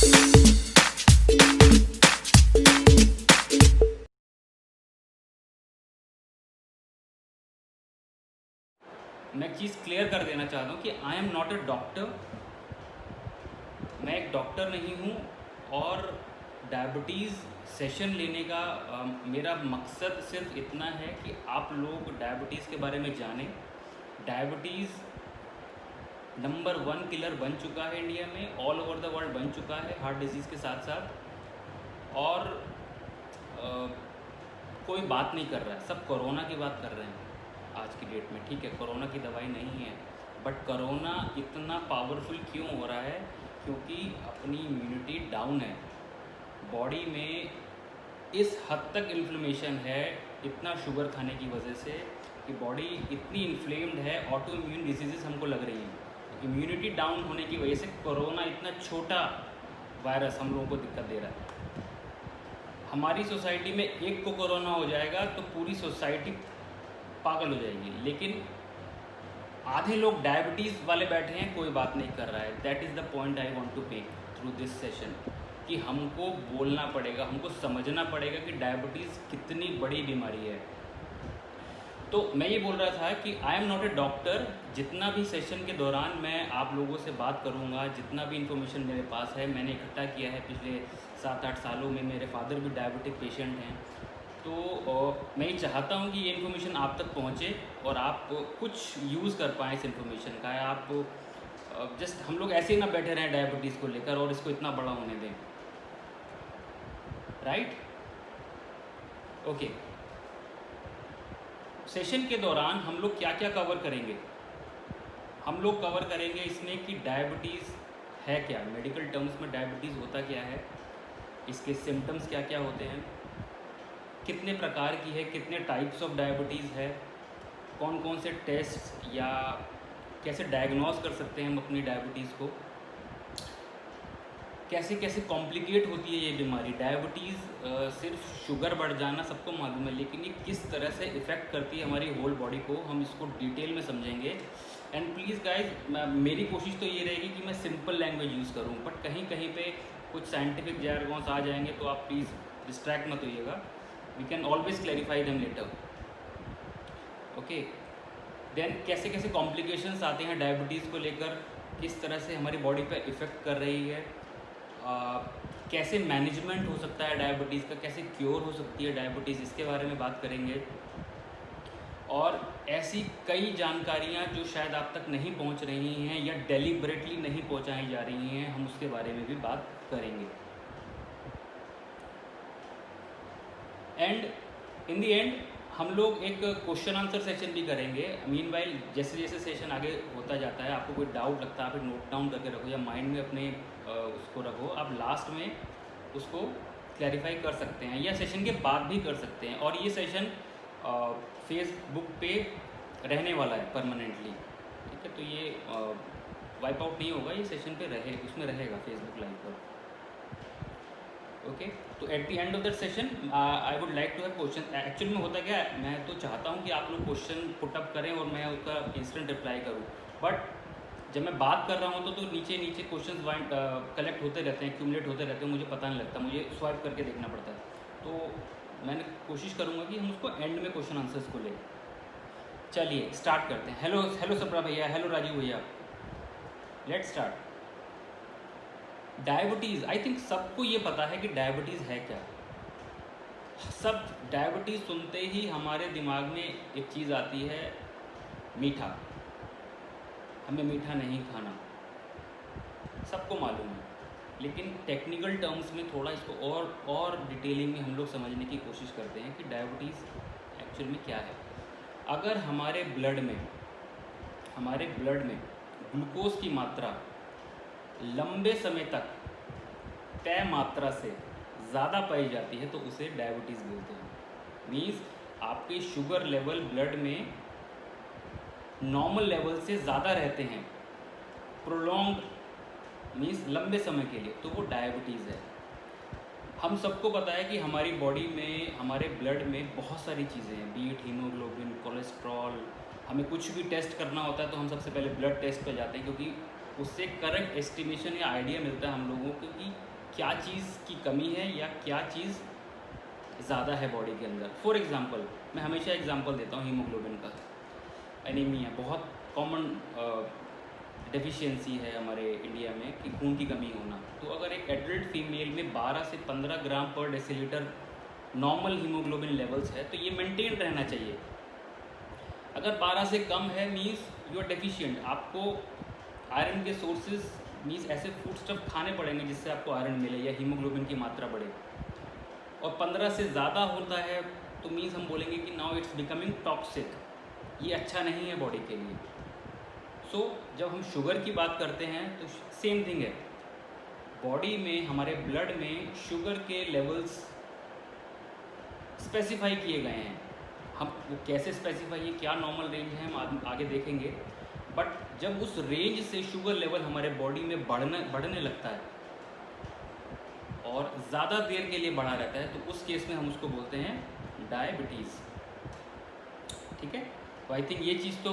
मैं एक चीज़ क्लियर कर देना चाहता हूँ कि आई एम नॉट अ डॉक्टर। मैं एक डॉक्टर नहीं हूँ और डायबिटीज़ सेशन लेने का मेरा मकसद सिर्फ इतना है कि आप लोग डायबिटीज़ के बारे में जानें। डायबिटीज़ नंबर 1 किलर बन चुका है इंडिया में, ऑल ओवर द वर्ल्ड बन चुका है हार्ट डिजीज़ के साथ साथ। और कोई बात नहीं कर रहा है, सब कोरोना की बात कर रहे हैं आज की डेट में। ठीक है, कोरोना की दवाई नहीं है, बट कोरोना इतना पावरफुल क्यों हो रहा है? क्योंकि अपनी इम्यूनिटी डाउन है, बॉडी में इस हद तक इन्फ्लेमेशन है, इतना शुगर खाने की वजह से कि बॉडी इतनी इन्फ्लेम्ड है, ऑटो इम्यून डिजीज़ हमको लग रही हैं। इम्यूनिटी डाउन होने की वजह से कोरोना इतना छोटा वायरस हम लोगों को दिक्कत दे रहा है। हमारी सोसाइटी में एक को कोरोना हो जाएगा तो पूरी सोसाइटी पागल हो जाएगी, लेकिन आधे लोग डायबिटीज़ वाले बैठे हैं, कोई बात नहीं कर रहा है। That is the point I want to make through this session, कि हमको बोलना पड़ेगा, हमको समझना पड़ेगा कि डायबिटीज़ कितनी बड़ी बीमारी है। तो मैं ये बोल रहा था कि आई एम नॉट ए डॉक्टर। जितना भी सेशन के दौरान मैं आप लोगों से बात करूँगा, जितना भी इन्फॉर्मेशन मेरे पास है, मैंने इकट्ठा किया है पिछले 7-8 सालों में। मेरे फादर भी डायबिटिक पेशेंट हैं, तो मैं ये चाहता हूँ कि ये इन्फॉर्मेशन आप तक पहुँचे और आप कुछ यूज़ कर पाएँ इस इन्फॉर्मेशन का। आप जस्ट हम लोग ऐसे ही ना बैठे रहें डायबिटीज़ को लेकर और इसको इतना बड़ा होने दें, राइट? ओके, सेशन के दौरान हम लोग क्या क्या कवर करेंगे? हम लोग कवर करेंगे इसमें कि डायबिटीज़ है क्या, मेडिकल टर्म्स में डायबिटीज़ होता क्या है, इसके सिम्टम्स क्या क्या होते हैं, कितने प्रकार की है, कितने टाइप्स ऑफ डायबिटीज़ है, कौन कौन से टेस्ट या कैसे डायग्नोस कर सकते हैं हम अपनी डायबिटीज़ को, कैसे कैसे कॉम्प्लिकेट होती है ये बीमारी। डायबिटीज़ सिर्फ शुगर बढ़ जाना सबको मालूम है, लेकिन ये किस तरह से इफ़ेक्ट करती है हमारी होल बॉडी को, हम इसको डिटेल में समझेंगे। एंड प्लीज़ गाइज, मेरी कोशिश तो ये रहेगी कि मैं सिंपल लैंग्वेज यूज़ करूँ, बट कहीं कहीं पे कुछ साइंटिफिक जर्गन्स आ जाएंगे तो आप प्लीज़ डिस्ट्रैक्ट मत होइएगा। We can always clarify them later. Okay, then कैसे कैसे कॉम्प्लिकेशंस आते हैं डायबिटीज़ को लेकर, किस तरह से हमारी बॉडी पे इफ़ेक्ट कर रही है, कैसे मैनेजमेंट हो सकता है डायबिटीज़ का, कैसे क्योर हो सकती है डायबिटीज़, इसके बारे में बात करेंगे। और ऐसी कई जानकारियाँ जो शायद आप तक नहीं पहुँच रही हैं या डेलिबरेटली नहीं पहुँचाई जा रही हैं, हम उसके बारे में भी बात करेंगे। एंड इन द एंड हम लोग एक क्वेश्चन आंसर सेशन भी करेंगे। मीनवाइल जैसे जैसे सेशन आगे होता जाता है, आपको कोई डाउट लगता है, आप नोट डाउन करके रखो या माइंड में अपने उसको रखो, आप लास्ट में उसको क्लैरिफाई कर सकते हैं या सेशन के बाद भी कर सकते हैं। और ये सेशन फेसबुक पे रहने वाला है परमानेंटली, ठीक है? तो ये वाइप आउट नहीं होगा, ये सेशन पे उसमें रहेगा फेसबुक लाइव पर। ओके, तो at the end of that session I would like to have question. Actually में होता क्या है, मैं तो चाहता हूँ कि आप लोग क्वेश्चन पुटअप करें और मैं उसका इंस्टेंट रिप्लाई करूँ, बट जब मैं बात कर रहा हूँ तो नीचे नीचे क्वेश्चंस कलेक्ट होते रहते हैं, एक्यूमुलेट होते रहते हैं, मुझे पता नहीं लगता, मुझे स्वाइप करके देखना पड़ता है। तो मैंने कोशिश करूँगा कि हम उसको एंड में क्वेश्चन आंसर्स को लें। चलिए स्टार्ट करते हैं। हेलो हेलो सप्रा भैया, हेलो राजीव भैया, let's start. Diabetes, I think सबको ये पता है कि डायबिटीज़ है क्या। सब डायबिटीज़ सुनते ही हमारे दिमाग में एक चीज़ आती है, मीठा। हमें मीठा नहीं खाना, सबको मालूम है, लेकिन टेक्निकल टर्म्स में थोड़ा इसको और डिटेलिंग में हम लोग समझने की कोशिश करते हैं कि डायबिटीज़ एक्चुअल में क्या है। अगर हमारे ब्लड में ग्लूकोज की मात्रा लंबे समय तक तय मात्रा से ज़्यादा पाई जाती है तो उसे डायबिटीज़ बोलते हैं। मीन्स आपके शुगर लेवल ब्लड में नॉर्मल लेवल से ज़्यादा रहते हैं प्रोलॉन्ग, मीन्स लंबे समय के लिए, तो वो डायबिटीज़ है। हम सबको पता है कि हमारी बॉडी में, हमारे ब्लड में बहुत सारी चीज़ें हैं, बीट हीमोग्लोबिन, कोलेस्ट्रॉल। हमें कुछ भी टेस्ट करना होता है तो हम सबसे पहले ब्लड टेस्ट पे जाते हैं, क्योंकि उससे करेक्ट एस्टिमेशन या आइडिया मिलता है हम लोगों को कि क्या चीज़ की कमी है या क्या चीज़ ज़्यादा है बॉडी के अंदर। फॉर एग्ज़ाम्पल, मैं हमेशा एग्ज़ाम्पल देता हूँ हीमोग्लोबिन का। एनीमिया बहुत कॉमन डेफिशिएंसी है हमारे इंडिया में कि खून की कमी होना। तो अगर एक एडल्ट फीमेल में 12 से 15 ग्राम पर डेसीलीटर नॉर्मल हीमोग्लोबिन लेवल्स है तो ये मेंटेन रहना चाहिए। अगर 12 से कम है मीन्स यू आर डेफिशिएंट। आपको आयरन के सोर्सेज मीन्स ऐसे फूड स्टफ खाने पड़ेंगे जिससे आपको आयरन मिले या हीमोग्लोबिन की मात्रा बढ़े। और 15 से ज़्यादा होता है तो मीन्स हम बोलेंगे कि नाउ इट्स बिकमिंग टॉक्सिक, ये अच्छा नहीं है बॉडी के लिए। सो जब हम शुगर की बात करते हैं तो सेम थिंग है, बॉडी में हमारे ब्लड में शुगर के लेवल्स स्पेसिफाई किए गए हैं। हम वो कैसे स्पेसिफाई है, क्या नॉर्मल रेंज है, हम आगे देखेंगे। बट जब उस रेंज से शुगर लेवल हमारे बॉडी में बढ़ने लगता है और ज़्यादा देर के लिए बढ़ा रहता है तो उस केस में हम उसको बोलते हैं डायबिटीज़। ठीक है, तो आई थिंक ये चीज़ तो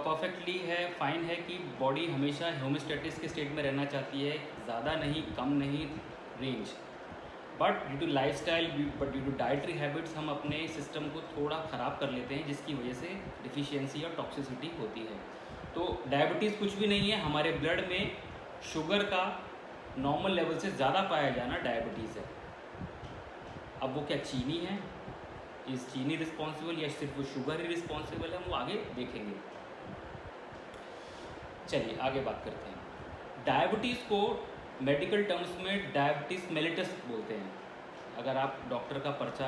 परफेक्टली है, फाइन है कि बॉडी हमेशा होम्योस्टेटिस के स्टेट में रहना चाहती है, ज़्यादा नहीं कम नहीं, range. But due to life style, but due to dietary habits हम अपने सिस्टम को थोड़ा ख़राब कर लेते हैं जिसकी वजह से डिफिशियंसी और टॉक्सिसिटी होती है। तो डायबिटीज़ कुछ भी नहीं है, हमारे ब्लड में शुगर का नॉर्मल लेवल से ज़्यादा पाया जाना डायबिटीज़ है। अब वो क्या चीनी है, इस चीनी रिस्पॉन्सिबल या सिर्फ वो शुगर ही रिस्पॉन्सिबल है, वो आगे देखेंगे। चलिए आगे बात करते हैं। डायबिटीज़ को मेडिकल टर्म्स में डायबिटीज़ मेलिटस बोलते हैं। अगर आप डॉक्टर का पर्चा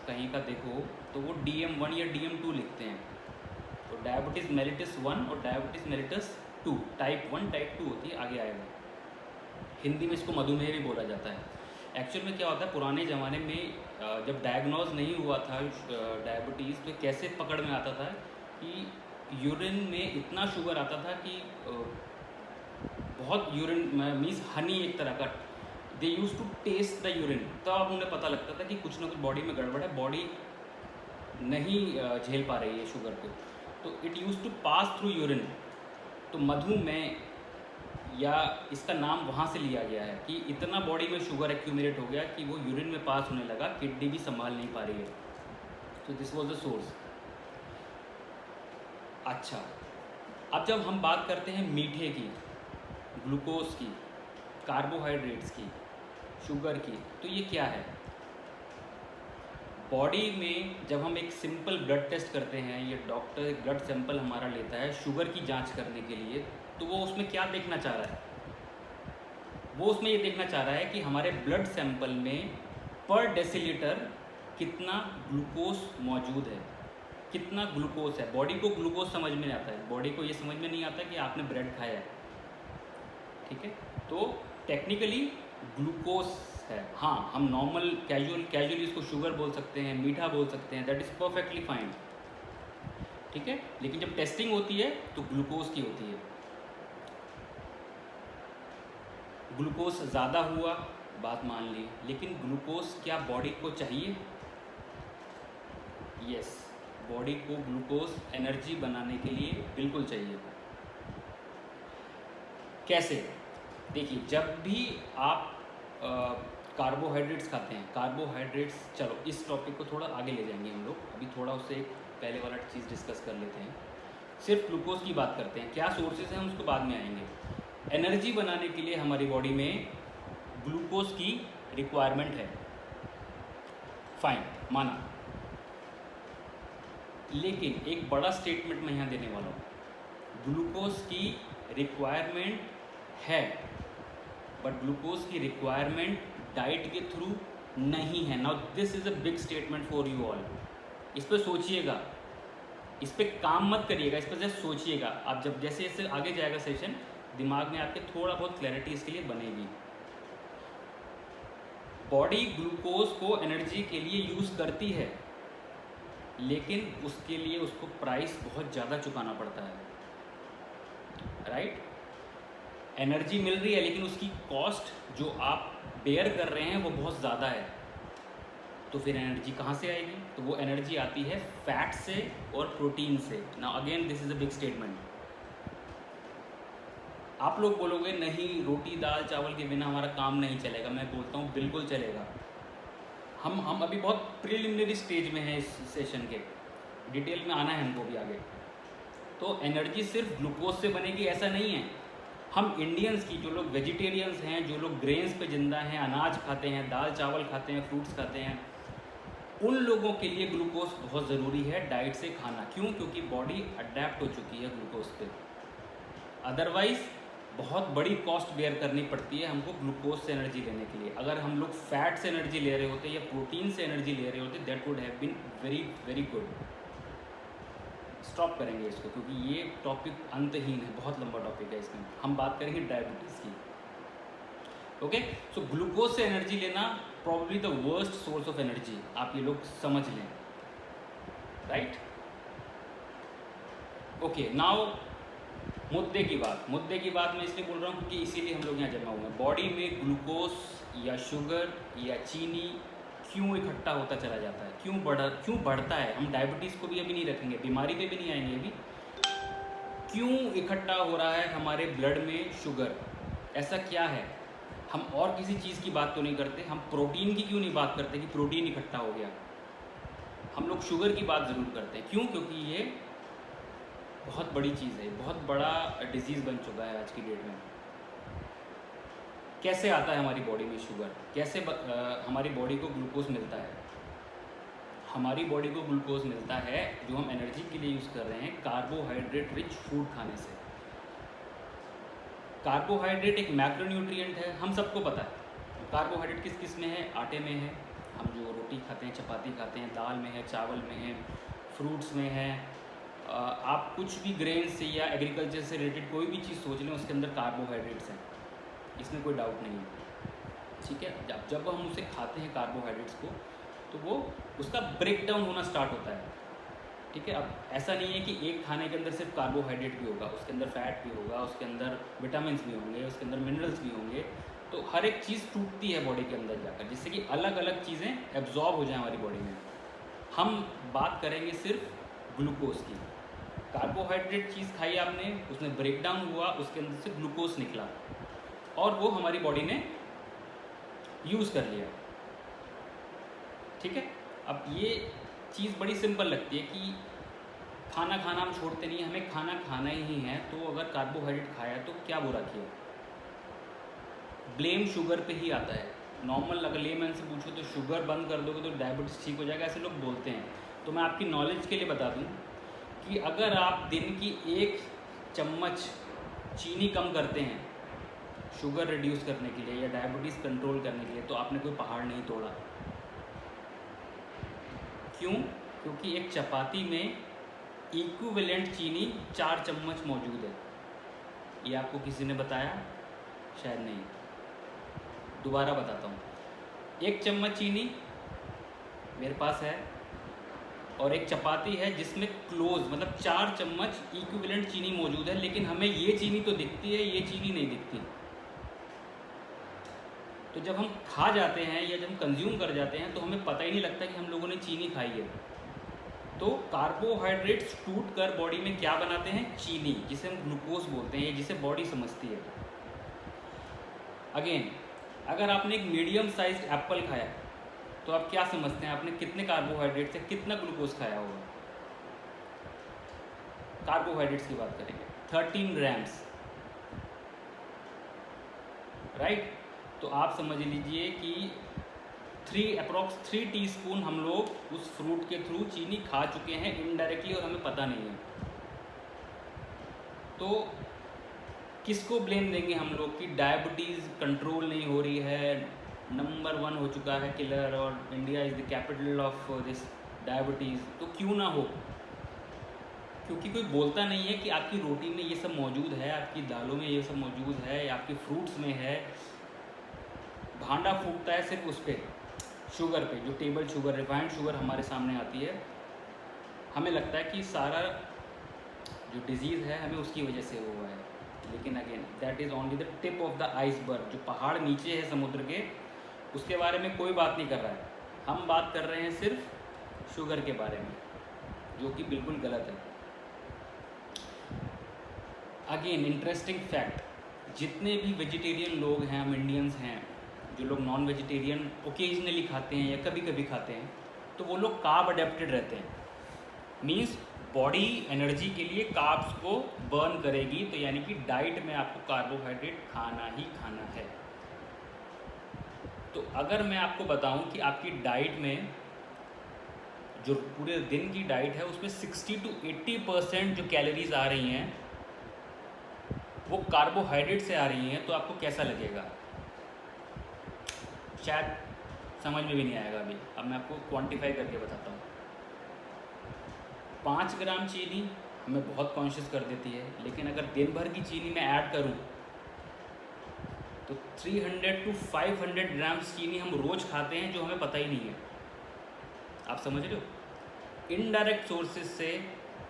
कहीं का देखो तो वो DM1 या DM2 लिखते हैं। तो डायबिटीज़ मेलिटस 1 और डायबिटीज़ मेलिटस 2, टाइप 1 टाइप 2 होती है, आगे आएगा। हिंदी में इसको मधुमेह भी बोला जाता है। एक्चुअल में क्या होता है, पुराने ज़माने में जब डायग्नोज नहीं हुआ था डायबिटीज़ तो कैसे पकड़ में आता था कि यूरिन में इतना शुगर आता था कि बहुत यूरिन मीन्स हनी एक तरह का, they use to test the urine, तब आप उन्हें पता लगता था कि कुछ ना कुछ बॉडी में गड़बड़ है, बॉडी नहीं झेल पा रही है शुगर को। तो it use to pass through urine. तो मधुमेह या इसका नाम वहाँ से लिया गया है कि इतना बॉडी में शुगर एक्यूमुलेट हो गया कि वो यूरिन में पास होने लगा, किडनी भी संभाल नहीं पा रही है। तो दिस वाज द सोर्स। अच्छा, अब जब हम बात करते हैं मीठे की, ग्लूकोज की, कार्बोहाइड्रेट्स की, शुगर की, तो ये क्या है? बॉडी में जब हम एक सिंपल ब्लड टेस्ट करते हैं, ये डॉक्टर एक ब्लड सैंपल हमारा लेता है शुगर की जांच करने के लिए, तो वो उसमें क्या देखना चाह रहा है? वो उसमें ये देखना चाह रहा है कि हमारे ब्लड सैंपल में पर डेसीलीटर कितना ग्लूकोज मौजूद है, कितना ग्लूकोज है। बॉडी को ग्लूकोज समझ में नहीं आता है, बॉडी को ये समझ में नहीं आता कि आपने ब्रेड खाया है। ठीक है, तो टेक्निकली ग्लूकोज है। हाँ, हम नॉर्मल कैजुअली इसको शुगर बोल सकते हैं, मीठा बोल सकते हैं, दैट इज़ परफेक्टली फाइन। ठीक है, लेकिन जब टेस्टिंग होती है तो ग्लूकोज की होती है। ग्लूकोज ज़्यादा हुआ बात मान ली, लेकिन ग्लूकोज क्या बॉडी को चाहिए? यस, बॉडी को ग्लूकोज एनर्जी बनाने के लिए बिल्कुल चाहिए। कैसे? देखिए, जब भी आप कार्बोहाइड्रेट्स खाते हैं, कार्बोहाइड्रेट्स, चलो इस टॉपिक को थोड़ा आगे ले जाएंगे हम लोग, अभी थोड़ा उससे पहले वाला चीज़ डिस्कस कर लेते हैं। सिर्फ ग्लूकोज की बात करते हैं, क्या सोर्सेज हैं हम उसको बाद में आएंगे। एनर्जी बनाने के लिए हमारी बॉडी में ग्लूकोज की रिक्वायरमेंट है, फाइन, माना। लेकिन एक बड़ा स्टेटमेंट मैं यहाँ देने वाला हूँ, ग्लूकोज की रिक्वायरमेंट है, बट ग्लूकोज की रिक्वायरमेंट डाइट के थ्रू नहीं है। Now this is a big statement for you all. इस पर सोचिएगा, इस पर काम मत करिएगा, इस पर जस्ट सोचिएगा। आप जब जैसे जैसे आगे जाएगा सेशन, दिमाग में आपके थोड़ा बहुत क्लैरिटी इसके लिए बनेगी। बॉडी ग्लूकोज को एनर्जी के लिए यूज़ करती है, लेकिन उसके लिए उसको प्राइस बहुत ज़्यादा चुकाना पड़ता है, राइट? एनर्जी मिल रही है लेकिन उसकी कॉस्ट जो आप बेयर कर रहे हैं वो बहुत ज़्यादा है। तो फिर एनर्जी कहाँ से आएगी? तो वो एनर्जी आती है फैट से और प्रोटीन से। Now again this is a big statement. आप लोग बोलोगे नहीं, रोटी दाल चावल के बिना हमारा काम नहीं चलेगा। मैं बोलता हूँ बिल्कुल चलेगा। हम अभी बहुत प्रिलिमिनरी स्टेज में हैं इस सेशन के, डिटेल में आना है हमको भी आगे। तो एनर्जी सिर्फ ग्लूकोज से बनेगी ऐसा नहीं है। हम इंडियंस की, जो लोग वेजिटेरियंस हैं, जो लोग ग्रेन्स पे जिंदा हैं, अनाज खाते हैं, दाल चावल खाते हैं, फ्रूट्स खाते हैं, उन लोगों के लिए ग्लूकोज बहुत ज़रूरी है डाइट से खाना। क्यों? क्योंकि बॉडी अडेप्ट हो चुकी है ग्लूकोज पे। अदरवाइज़ बहुत बड़ी कॉस्ट बेयर करनी पड़ती है हमको ग्लूकोज से एनर्जी लेने के लिए। अगर हम लोग फैट से एनर्जी ले रहे होते या प्रोटीन से एनर्जी ले रहे होते, that would have been very very good. Stop करेंगे इसको, क्योंकि ये टॉपिक अंतहीन है, बहुत लंबा टॉपिक है। इसमें हम बात करेंगे डायबिटीज़ की। ओके, सो ग्लूकोज से एनर्जी लेना probably the worst source of energy, आप ये लोग समझ लें, राइट? ओके, नाउ मुद्दे की बात मैं इसलिए बोल रहा हूँ क्योंकि इसीलिए हम लोग यहाँ जमा हुए हैं। बॉडी में ग्लूकोज या शुगर या चीनी क्यों इकट्ठा होता चला जाता है, क्यों बढ़ता है? हम डायबिटीज़ को भी अभी नहीं रखेंगे, बीमारी पे भी नहीं आएंगे अभी। क्यों इकट्ठा हो रहा है हमारे ब्लड में शुगर? ऐसा क्या है? हम और किसी चीज़ की बात तो नहीं करते, हम प्रोटीन की क्यों नहीं बात करते कि प्रोटीन इकट्ठा हो गया? हम लोग शुगर की बात ज़रूर करते हैं। क्यों? क्योंकि ये बहुत बड़ी चीज़ है, बहुत बड़ा डिजीज़ बन चुका है आज की डेट में। कैसे आता है हमारी बॉडी में शुगर? कैसे हमारी बॉडी को ग्लूकोज मिलता है? हमारी बॉडी को ग्लूकोज मिलता है जो हम एनर्जी के लिए यूज़ कर रहे हैं, कार्बोहाइड्रेट रिच फूड खाने से। कार्बोहाइड्रेट एक मैक्रोन्यूट्रिएंट है, हम सबको पता है। कार्बोहाइड्रेट किस किस में है? आटे में है, हम जो रोटी खाते हैं, चपाती खाते हैं, दाल में है, चावल में है, फ्रूट्स में है। आप कुछ भी ग्रेन से या एग्रीकल्चर से रिलेटेड कोई भी चीज़ सोच लें, उसके अंदर कार्बोहाइड्रेट्स हैं, इसमें कोई डाउट नहीं है। ठीक है, जब हम उसे खाते हैं कार्बोहाइड्रेट्स को, तो वो उसका ब्रेक डाउन होना स्टार्ट होता है। ठीक है, अब ऐसा नहीं है कि एक खाने के अंदर सिर्फ कार्बोहाइड्रेट भी होगा, उसके अंदर फैट भी होगा, उसके अंदर विटामिन भी होंगे, उसके अंदर मिनरल्स भी होंगे। तो हर एक चीज़ टूटती है बॉडी के अंदर जाकर, जिससे कि अलग अलग चीज़ें एब्जॉर्ब हो जाएं हमारी बॉडी में। हम बात करेंगे सिर्फ ग्लूकोज की। कार्बोहाइड्रेट चीज़ खाई आपने, उसमें ब्रेक डाउन हुआ, उसके अंदर से ग्लूकोज निकला और वो हमारी बॉडी ने यूज़ कर लिया। ठीक है, अब ये चीज़ बड़ी सिंपल लगती है कि खाना खाना हम छोड़ते नहीं, हमें खाना खाना ही है। तो अगर कार्बोहाइड्रेट खाया तो क्या बुरा किया? ब्लेम शुगर पे ही आता है। नॉर्मल अगर लेमैन से पूछो तो शुगर बंद कर दोगे तो डायबिटीज़ ठीक हो जाएगा, ऐसे लोग बोलते हैं। तो मैं आपकी नॉलेज के लिए बता दूं कि अगर आप दिन की 1 चम्मच चीनी कम करते हैं शुगर रिड्यूस करने के लिए या डायबिटीज़ कंट्रोल करने के लिए, तो आपने कोई पहाड़ नहीं तोड़ा। क्यों? क्योंकि एक चपाती में इक्विवेलेंट चीनी 4 चम्मच मौजूद है। ये आपको किसी ने बताया? शायद नहीं। दोबारा बताता हूँ, 1 चम्मच चीनी मेरे पास है और एक चपाती है जिसमें क्लोज मतलब 4 चम्मच इक्विवेलेंट चीनी मौजूद है, लेकिन हमें ये चीनी तो दिखती है, ये चीनी नहीं दिखती। तो जब हम खा जाते हैं या जब हम कंज्यूम कर जाते हैं तो हमें पता ही नहीं लगता कि हम लोगों ने चीनी खाई है। तो कार्बोहाइड्रेट्स टूट कर बॉडी में क्या बनाते हैं? चीनी, जिसे हम ग्लूकोज बोलते हैं, जिसे बॉडी समझती है। अगेन, अगर आपने एक मीडियम साइज एप्पल खाया तो आप क्या समझते हैं आपने कितने कार्बोहाइड्रेट से कितना ग्लूकोज खाया होगा? कार्बोहाइड्रेट्स की बात करेंगे, 13 ग्राम्स, राइट? तो आप समझ लीजिए कि अप्रॉक्स 3 टीस्पून हम लोग उस फ्रूट के थ्रू चीनी खा चुके हैं इनडायरेक्टली और हमें पता नहीं है। तो किसको ब्लेम देंगे हम लोग कि डायबिटीज़ कंट्रोल नहीं हो रही है, नंबर 1 हो चुका है किलर और India is the capital of this diabetes? तो क्यों ना हो, क्योंकि कोई बोलता नहीं है कि आपकी रोटी में ये सब मौजूद है, आपकी दालों में ये सब मौजूद है, आपकी फ्रूट्स में है। भांडा फूटता है सिर्फ उस पर, शुगर पे, जो टेबल शुगर, रिफाइंड शुगर हमारे सामने आती है। हमें लगता है कि सारा जो डिजीज़ है हमें उसकी वजह से हुआ है, लेकिन again that is only the tip of the iceberg. जो पहाड़ नीचे है समुद्र के, उसके बारे में कोई बात नहीं कर रहा है। हम बात कर रहे हैं सिर्फ शुगर के बारे में, जो कि बिल्कुल गलत है। अगेन इंटरेस्टिंग फैक्ट, जितने भी वेजिटेरियन लोग हैं, हम इंडियंस हैं, जो लोग नॉन वेजिटेरियन ओकेजनली खाते हैं या कभी कभी खाते हैं, तो वो लोग कार्ब अडेप्टेड रहते हैं। मीन्स बॉडी एनर्जी के लिए कार्ब्स को बर्न करेगी, तो यानी कि डाइट में आपको कार्बोहाइड्रेट खाना ही खाना है। तो अगर मैं आपको बताऊं कि आपकी डाइट में जो पूरे दिन की डाइट है उसमें 60 to 80% जो कैलोरीज आ रही हैं वो कार्बोहाइड्रेट से आ रही हैं, तो आपको कैसा लगेगा? शायद समझ में भी नहीं आएगा अभी। अब मैं आपको क्वांटिफाई करके बताता हूँ। 5 ग्राम चीनी हमें बहुत कॉन्शियस कर देती है, लेकिन अगर दिन भर की चीनी मैं ऐड करूँ तो 300 to 500 ग्राम्स चीनी हम रोज़ खाते हैं जो हमें पता ही नहीं है। आप समझ रहे हो? इनडायरेक्ट सोर्सेज से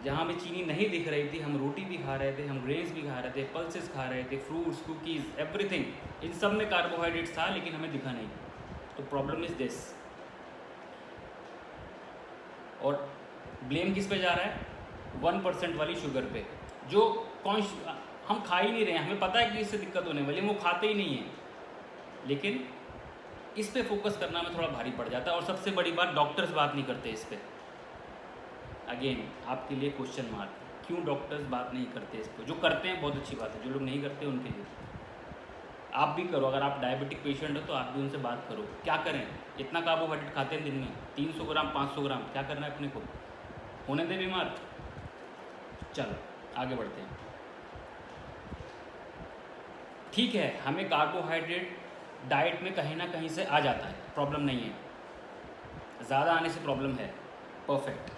जहाँ हमें चीनी नहीं दिख रही थी, हम रोटी भी खा रहे थे, हम ग्रेन्स भी खा रहे थे, पल्सेस खा रहे थे, फ्रूट्स, कुकीज़, एवरीथिंग, इन सब में कार्बोहाइड्रेट्स था, लेकिन हमें दिखा नहीं। तो प्रॉब्लम इज दिस। और ब्लेम किस पे जा रहा है? 1% वाली शुगर पे, जो हम खा ही नहीं रहे हैं, हमें पता है कि इससे दिक्कत होने वाली है, वो खाते ही नहीं है, लेकिन इस पे फोकस करना में थोड़ा भारी पड़ जाता है। और सबसे बड़ी बात, डॉक्टर्स बात नहीं करते इस पे। अगेन आपके लिए क्वेश्चन मार्क, क्यों डॉक्टर्स बात नहीं करते इस पे? जो करते हैं बहुत अच्छी बात है, जो लोग नहीं करते उनके लिए आप भी करो। अगर आप डायबिटिक पेशेंट हो तो आप भी उनसे बात करो। क्या करें, इतना कार्बोहाइड्रेट खाते हैं दिन में, 300 ग्राम 500 ग्राम, क्या करना है अपने को? होने दे बीमार। चलो आगे बढ़ते हैं। ठीक है, हमें कार्बोहाइड्रेट डाइट में कहीं ना कहीं से आ जाता है, प्रॉब्लम नहीं है, ज़्यादा आने से प्रॉब्लम है, परफेक्ट।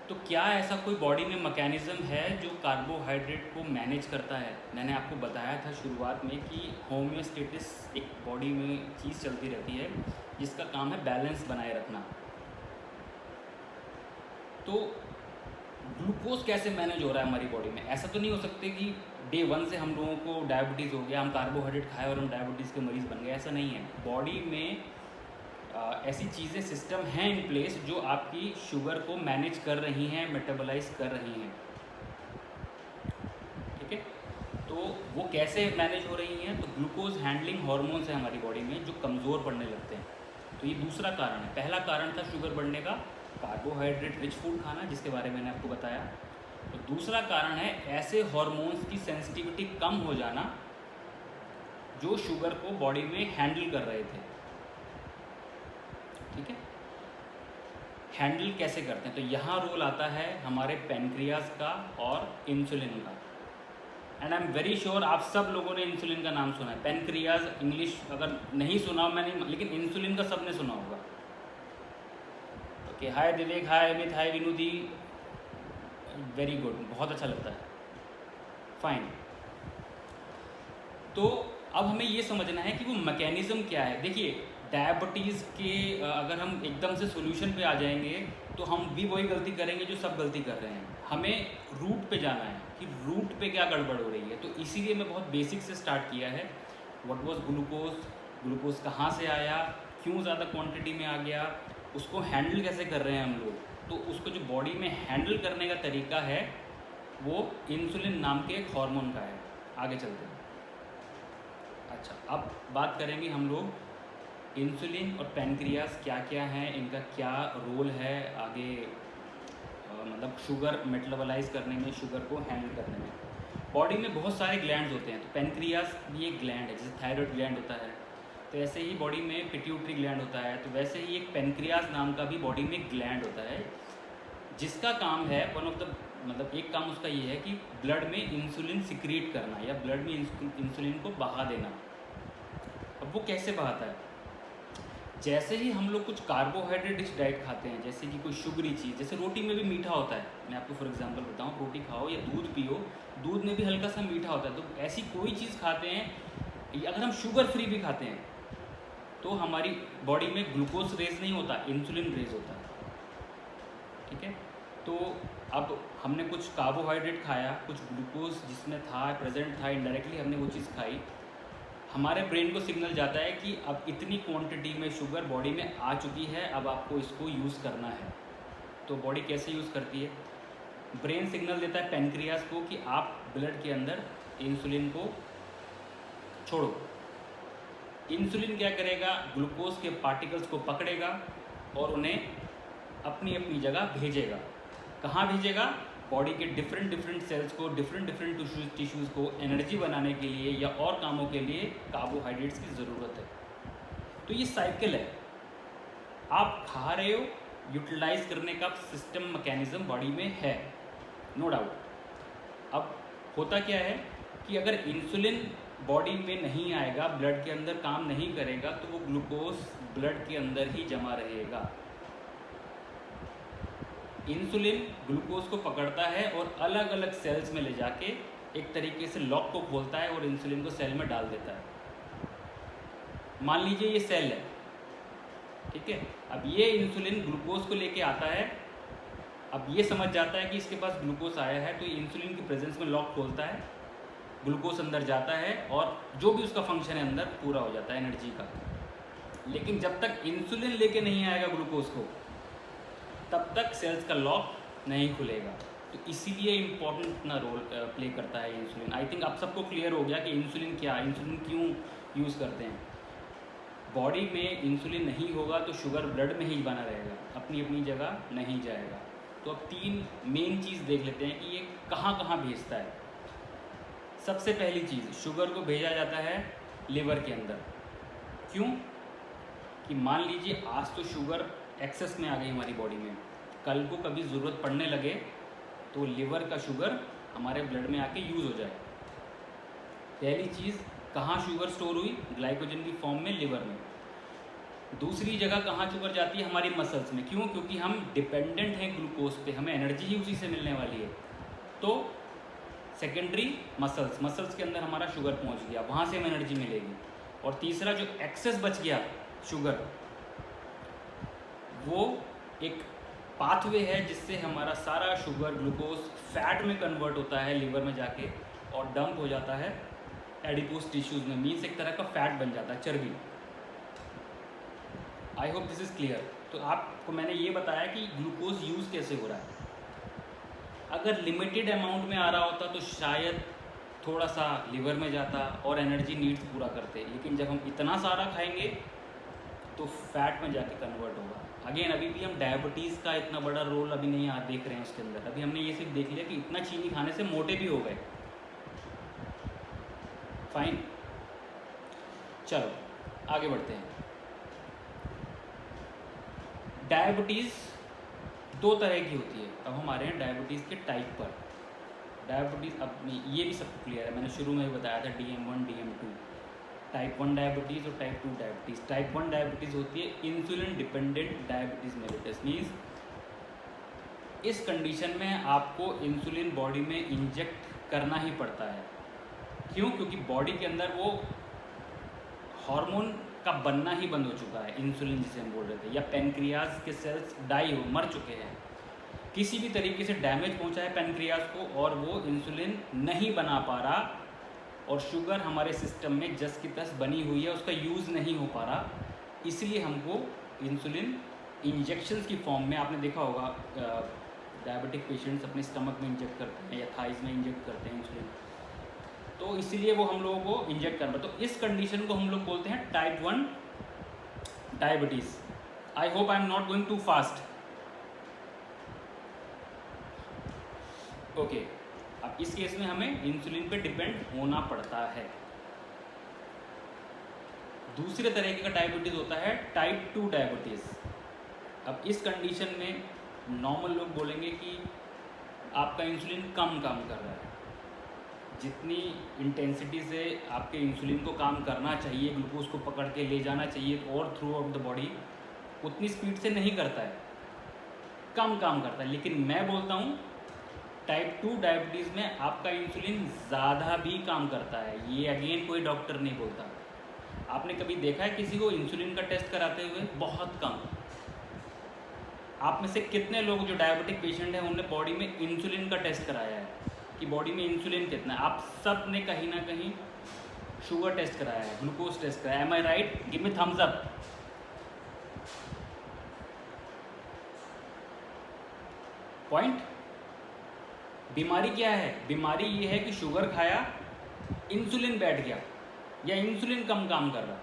तो क्या ऐसा कोई बॉडी में मैकेनिज़्म है जो कार्बोहाइड्रेट को मैनेज करता है? मैंने आपको बताया था शुरुआत में कि होम्योस्टेटिस एक बॉडी में चीज़ चलती रहती है जिसका काम है बैलेंस बनाए रखना। तो ग्लूकोज कैसे मैनेज हो रहा है हमारी बॉडी में? ऐसा तो नहीं हो सकते कि डे 1 से हम लोगों को डायबिटीज़ हो गया, हम कार्बोहाइड्रेट खाए और हम डायबिटीज़ के मरीज़ बन गए, ऐसा नहीं है। बॉडी में ऐसी चीज़ें, सिस्टम हैं इन प्लेस जो आपकी शुगर को मैनेज कर रही हैं, मेटाबोलाइज कर रही हैं। ठीक है, तो वो कैसे मैनेज हो रही हैं? तो ग्लूकोज हैंडलिंग हार्मोन्स हैं हमारी बॉडी में जो कमज़ोर पड़ने लगते हैं। तो ये दूसरा कारण है। पहला कारण था शुगर बढ़ने का, कार्बोहाइड्रेट रिच फूड खाना, जिसके बारे में मैंने आपको बताया। तो दूसरा कारण है ऐसे हार्मोन्स की सेंसिटिविटी कम हो जाना जो शुगर को बॉडी में हैंडल कर रहे थे। ठीक है, हैंडल कैसे करते हैं? तो यहाँ रोल आता है हमारे पैनक्रियाज का और इंसुलिन का। And I am very sure आप सब लोगों ने इंसुलिन का नाम सुना है। पैनक्रियाज इंग्लिश अगर नहीं सुना मैंने, लेकिन इंसुलिन का सबने सुना होगा। ओके, हाय विवेक, हाय अमित, हाय विनोदी, वेरी गुड, बहुत अच्छा लगता है, फाइन। तो अब हमें ये समझना है कि वो मैकेनिज़्म क्या है। देखिए, डायबिटीज़ के अगर हम एकदम से सोल्यूशन पे आ जाएंगे तो हम भी वही गलती करेंगे जो सब गलती कर रहे हैं। हमें रूट पे जाना है कि रूट पे क्या गड़बड़ हो रही है। तो इसीलिए मैं बहुत बेसिक से स्टार्ट किया है। व्हाट वाज ग्लूकोज, ग्लूकोज कहाँ से आया, क्यों ज़्यादा क्वांटिटी में आ गया, उसको हैंडल कैसे कर रहे हैं हम लोग। तो उसको जो बॉडी में हैंडल करने का तरीका है वो इंसुलिन नाम के एक हार्मोन का है। आगे चलते हैं। अच्छा, अब बात करेंगे हम लोग इंसुलिन और पैनक्रियाज क्या क्या हैं, इनका क्या रोल है आगे, मतलब शुगर मेटाबोलाइज करने में, शुगर को हैंडल करने में। बॉडी में बहुत सारे ग्लैंड्स होते हैं। तो पैनक्रियाज भी एक ग्लैंड है, जैसे थायराइड ग्लैंड होता है, तो ऐसे ही बॉडी में पिट्यूटरी ग्लैंड होता है। तो वैसे ही एक पैनक्रियाज नाम का भी बॉडी में ग्लैंड होता है जिसका काम है, वन ऑफ द मतलब एक काम उसका ये है कि ब्लड में इंसुलिन सिक्रीट करना या ब्लड में इंसुलिन को बहा देना। अब वो कैसे बहाता है? जैसे ही हम लोग कुछ कार्बोहाइड्रेट रिच डाइट खाते हैं, जैसे कि कोई शुगरी चीज़, जैसे रोटी में भी मीठा होता है। मैं आपको फॉर एग्जांपल बताऊं, रोटी खाओ या दूध पियो, दूध में भी हल्का सा मीठा होता है। तो ऐसी कोई चीज़ खाते हैं, अगर हम शुगर फ्री भी खाते हैं तो हमारी बॉडी में ग्लूकोज रेज नहीं होता, इंसुलिन रेज होता है। ठीक है, तो अब हमने कुछ कार्बोहाइड्रेट खाया, कुछ ग्लूकोज जिसमें था, प्रेजेंट था, इनडायरेक्टली हमने वो चीज़ खाई, हमारे ब्रेन को सिग्नल जाता है कि अब इतनी क्वांटिटी में शुगर बॉडी में आ चुकी है, अब आपको इसको यूज़ करना है। तो बॉडी कैसे यूज़ करती है? ब्रेन सिग्नल देता है पैनक्रियाज को कि आप ब्लड के अंदर इंसुलिन को छोड़ो। इंसुलिन क्या करेगा, ग्लूकोज के पार्टिकल्स को पकड़ेगा और उन्हें अपनी अपनी जगह भेजेगा। कहाँ भेजेगा? बॉडी के डिफरेंट डिफरेंट सेल्स को, डिफरेंट डिफरेंट टिश्यूज़ को एनर्जी बनाने के लिए या और कामों के लिए कार्बोहाइड्रेट्स की ज़रूरत है। तो ये साइकिल है, आप खा रहे हो, यूटिलाइज करने का सिस्टम मैकेनिज्म बॉडी में है, नो डाउट। अब होता क्या है कि अगर इंसुलिन बॉडी में नहीं आएगा, ब्लड के अंदर काम नहीं करेगा, तो वो ग्लूकोज ब्लड के अंदर ही जमा रहेगा। इंसुलिन ग्लूकोज को पकड़ता है और अलग अलग सेल्स में ले जाके एक तरीके से लॉक को खोलता है और इंसुलिन को सेल में डाल देता है। मान लीजिए ये सेल है, ठीक है। अब ये इंसुलिन ग्लूकोज को लेके आता है, अब ये समझ जाता है कि इसके पास ग्लूकोज आया है, तो ये इंसुलिन की प्रेजेंस में लॉक खोलता है, ग्लूकोज अंदर जाता है और जो भी उसका फंक्शन है अंदर पूरा हो जाता है एनर्जी का। लेकिन जब तक इंसुलिन लेके नहीं आएगा ग्लूकोज को, तब तक सेल्स का लॉक नहीं खुलेगा। तो इसीलिए इम्पोर्टेंट इतना रोल प्ले करता है इंसुलिन। आई थिंक आप सबको क्लियर हो गया कि इंसुलिन क्या, इंसुलिन क्यों यूज़ करते हैं। बॉडी में इंसुलिन नहीं होगा तो शुगर ब्लड में ही बना रहेगा, अपनी अपनी जगह नहीं जाएगा। तो अब 3 मेन चीज़ देख लेते हैं कि ये कहाँ कहाँ भेजता है। सबसे पहली चीज़, शुगर को भेजा जाता है लिवर के अंदर। क्यों? कि मान लीजिए आज तो शुगर एक्सेस में आ गई हमारी बॉडी में, कल को कभी ज़रूरत पड़ने लगे तो लिवर का शुगर हमारे ब्लड में आके यूज़ हो जाए। पहली चीज़, कहाँ शुगर स्टोर हुई? ग्लाइकोजन की फॉर्म में लिवर में। दूसरी जगह कहाँ शुगर जाती है? हमारी मसल्स में। क्यों? क्योंकि हम डिपेंडेंट हैं ग्लूकोज पे, हमें एनर्जी ही उसी से मिलने वाली है। तो सेकेंडरी मसल्स के अंदर हमारा शुगर पहुँच गया, वहाँ से हमें एनर्जी मिलेगी। और तीसरा जो एक्सेस बच गया शुगर, वो एक पाथवे है जिससे हमारा सारा शुगर ग्लूकोज फैट में कन्वर्ट होता है लिवर में जाके और डंप हो जाता है एडिपोज टिश्यूज़ में। मीन्स एक तरह का फैट बन जाता है, चर्बी। I hope this is clear. तो आपको मैंने ये बताया कि ग्लूकोज यूज़ कैसे हो रहा है। अगर लिमिटेड अमाउंट में आ रहा होता तो शायद थोड़ा सा लिवर में जाता और एनर्जी नीड्स पूरा करते, लेकिन जब हम इतना सारा खाएंगे तो फैट में जाके कन्वर्ट होगा। अगेन, अभी भी हम डायबिटीज़ का इतना बड़ा रोल अभी नहीं देख रहे हैं उसके अंदर। अभी हमने ये सिर्फ देख लिया कि इतना चीनी खाने से मोटे भी हो गए। फाइन, चलो आगे बढ़ते हैं। डायबिटीज़ 2 तरह की होती है। अब हम आ रहे हैं डायबिटीज़ के टाइप पर। डायबिटीज़, अब ये भी सबको क्लियर है, मैंने शुरू में ही बताया था DM1 DM2, टाइप 1 डायबिटीज़ और टाइप 2 डायबिटीज़। टाइप 1 डायबिटीज़ होती है insulin dependent diabetes mellitus. Means इस कंडीशन में आपको इंसुलिन बॉडी में इंजेक्ट करना ही पड़ता है। क्यों? क्योंकि बॉडी के अंदर वो हार्मोन का बनना ही बंद हो चुका है, इंसुलिन जिसे हम बोल रहे थे, या पेनक्रियाज के सेल्स मर चुके हैं। किसी भी तरीके से डैमेज पहुंचा है पेनक्रियाज को और वो इंसुलिन नहीं बना पा रहा, और शुगर हमारे सिस्टम में जस की तस बनी हुई है, उसका यूज़ नहीं हो पा रहा। इसलिए हमको इंसुलिन इंजेक्शंस की फॉर्म में, आपने देखा होगा डायबिटिक पेशेंट्स अपने स्टमक में इंजेक्ट करते हैं या थाइज में इंजेक्ट करते हैं इंसुलिन, तो इसीलिए वो हम लोगों को इंजेक्ट करना। तो इस कंडीशन को हम लोग बोलते हैं type 1 diabetes. I hope I am not going too fast. Okay, अब इस केस में हमें इंसुलिन पे डिपेंड होना पड़ता है। दूसरे तरीके का डायबिटीज़ होता है टाइप 2 डायबिटीज़। अब इस कंडीशन में नॉर्मल लोग बोलेंगे कि आपका इंसुलिन कम काम कर रहा है, जितनी इंटेंसिटी से आपके इंसुलिन को काम करना चाहिए, ग्लूकोज को पकड़ के ले जाना चाहिए और थ्रू आउट द बॉडी, उतनी स्पीड से नहीं करता है, कम काम करता है। लेकिन मैं बोलता हूँ टाइप 2 डायबिटीज़ में आपका इंसुलिन ज़्यादा भी काम करता है। ये अगेन कोई डॉक्टर नहीं बोलता। आपने कभी देखा है किसी को इंसुलिन का टेस्ट कराते हुए? बहुत कम। आप में से कितने लोग जो डायबिटिक पेशेंट हैं उन्होंने बॉडी में इंसुलिन का टेस्ट कराया है कि बॉडी में इंसुलिन कितना है? आप सब ने कहीं ना कहीं शुगर टेस्ट कराया है, ग्लूकोज टेस्ट कराया है। Am I right? Give me thumbs up. Point. बीमारी क्या है? बीमारी ये है कि शुगर खाया, इंसुलिन बैठ गया, या इंसुलिन कम काम कर रहा है,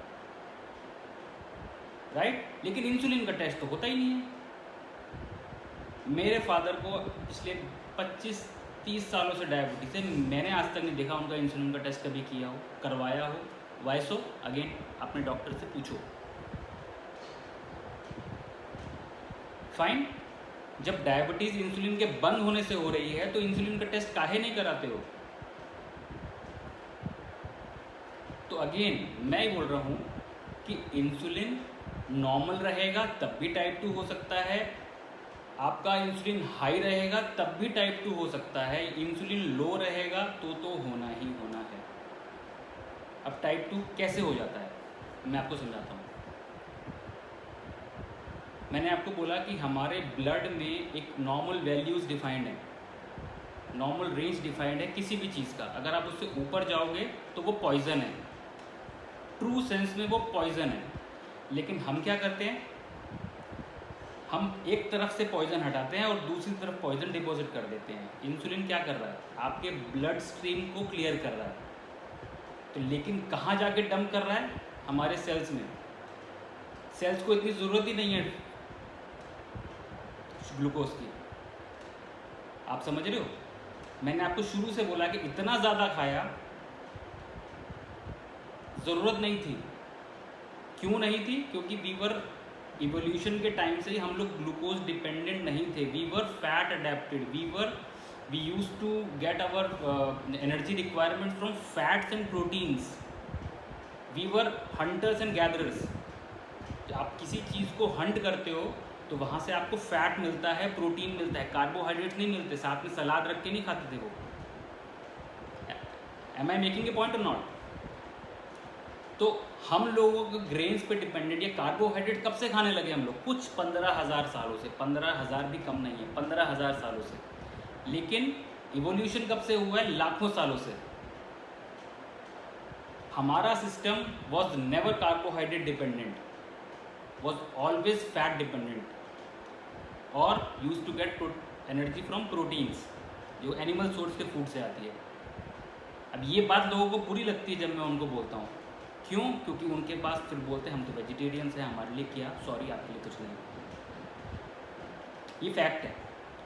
राइट? लेकिन इंसुलिन का टेस्ट तो होता ही नहीं है। मेरे फादर को पिछले 25-30 सालों से डायबिटीज़ है, मैंने आज तक नहीं देखा उनका इंसुलिन का टेस्ट कभी किया हो, करवाया हो। वाई सो? अगेन अपने डॉक्टर से पूछो। फाइन, जब डायबिटीज़ इंसुलिन के बंद होने से हो रही है तो इंसुलिन का टेस्ट काहे नहीं कराते हो? तो अगेन मैं ही बोल रहा हूँ कि इंसुलिन नॉर्मल रहेगा तब भी टाइप 2 हो सकता है, आपका इंसुलिन हाई रहेगा तब भी टाइप 2 हो सकता है, इंसुलिन लो रहेगा तो होना ही होना है। अब टाइप 2 कैसे हो जाता है मैं आपको समझाता हूँ। मैंने आपको बोला कि हमारे ब्लड में एक नॉर्मल वैल्यूज़ डिफाइंड है, नॉर्मल रेंज डिफाइंड है किसी भी चीज़ का। अगर आप उससे ऊपर जाओगे तो वो पॉइजन है, ट्रू सेंस में वो पॉइजन है। लेकिन हम क्या करते हैं, हम एक तरफ से पॉइजन हटाते हैं और दूसरी तरफ पॉइजन डिपॉजिट कर देते हैं। इंसुलिन क्या कर रहा है, आपके ब्लड स्ट्रीम को क्लियर कर रहा है, तो लेकिन कहाँ जाके डंप कर रहा है, हमारे सेल्स में। सेल्स को इतनी ज़रूरत ही नहीं है ग्लूकोज की, आप समझ रहे हो? मैंने आपको शुरू से बोला कि इतना ज़्यादा खाया, ज़रूरत नहीं थी। क्यों नहीं थी? क्योंकि वीवर इवोल्यूशन के टाइम से ही हम लोग ग्लूकोज डिपेंडेंट नहीं थे, we were fat adapted, we use to get our energy requirement from fats and proteins, we were hunters and gatherers. आप किसी चीज़ को हंट करते हो तो वहाँ से आपको फैट मिलता है, प्रोटीन मिलता है, कार्बोहाइड्रेट्स नहीं मिलते। साथ में सलाद रख के नहीं खाते थे वो। Am I making a point और नॉट? तो हम लोगों को ग्रेन्स पे डिपेंडेंट, या कार्बोहाइड्रेट कब से खाने लगे हम लोग? कुछ 15,000 सालों से, 15,000 भी कम नहीं है, 15,000 सालों से। लेकिन इवोल्यूशन कब से हुआ है? लाखों सालों से। हमारा system was never carbohydrate dependent, was always fat dependent, और use to get energy from proteins, जो एनिमल सोर्स के फूड से आती है। अब ये बात लोगों को बुरी लगती है जब मैं उनको बोलता हूँ। क्यों? क्योंकि उनके पास फिर बोलते हैं हम तो वेजिटेरियंस हैं, हमारे लिए क्या, सॉरी आपके लिए कुछ नहीं। ये फैक्ट है,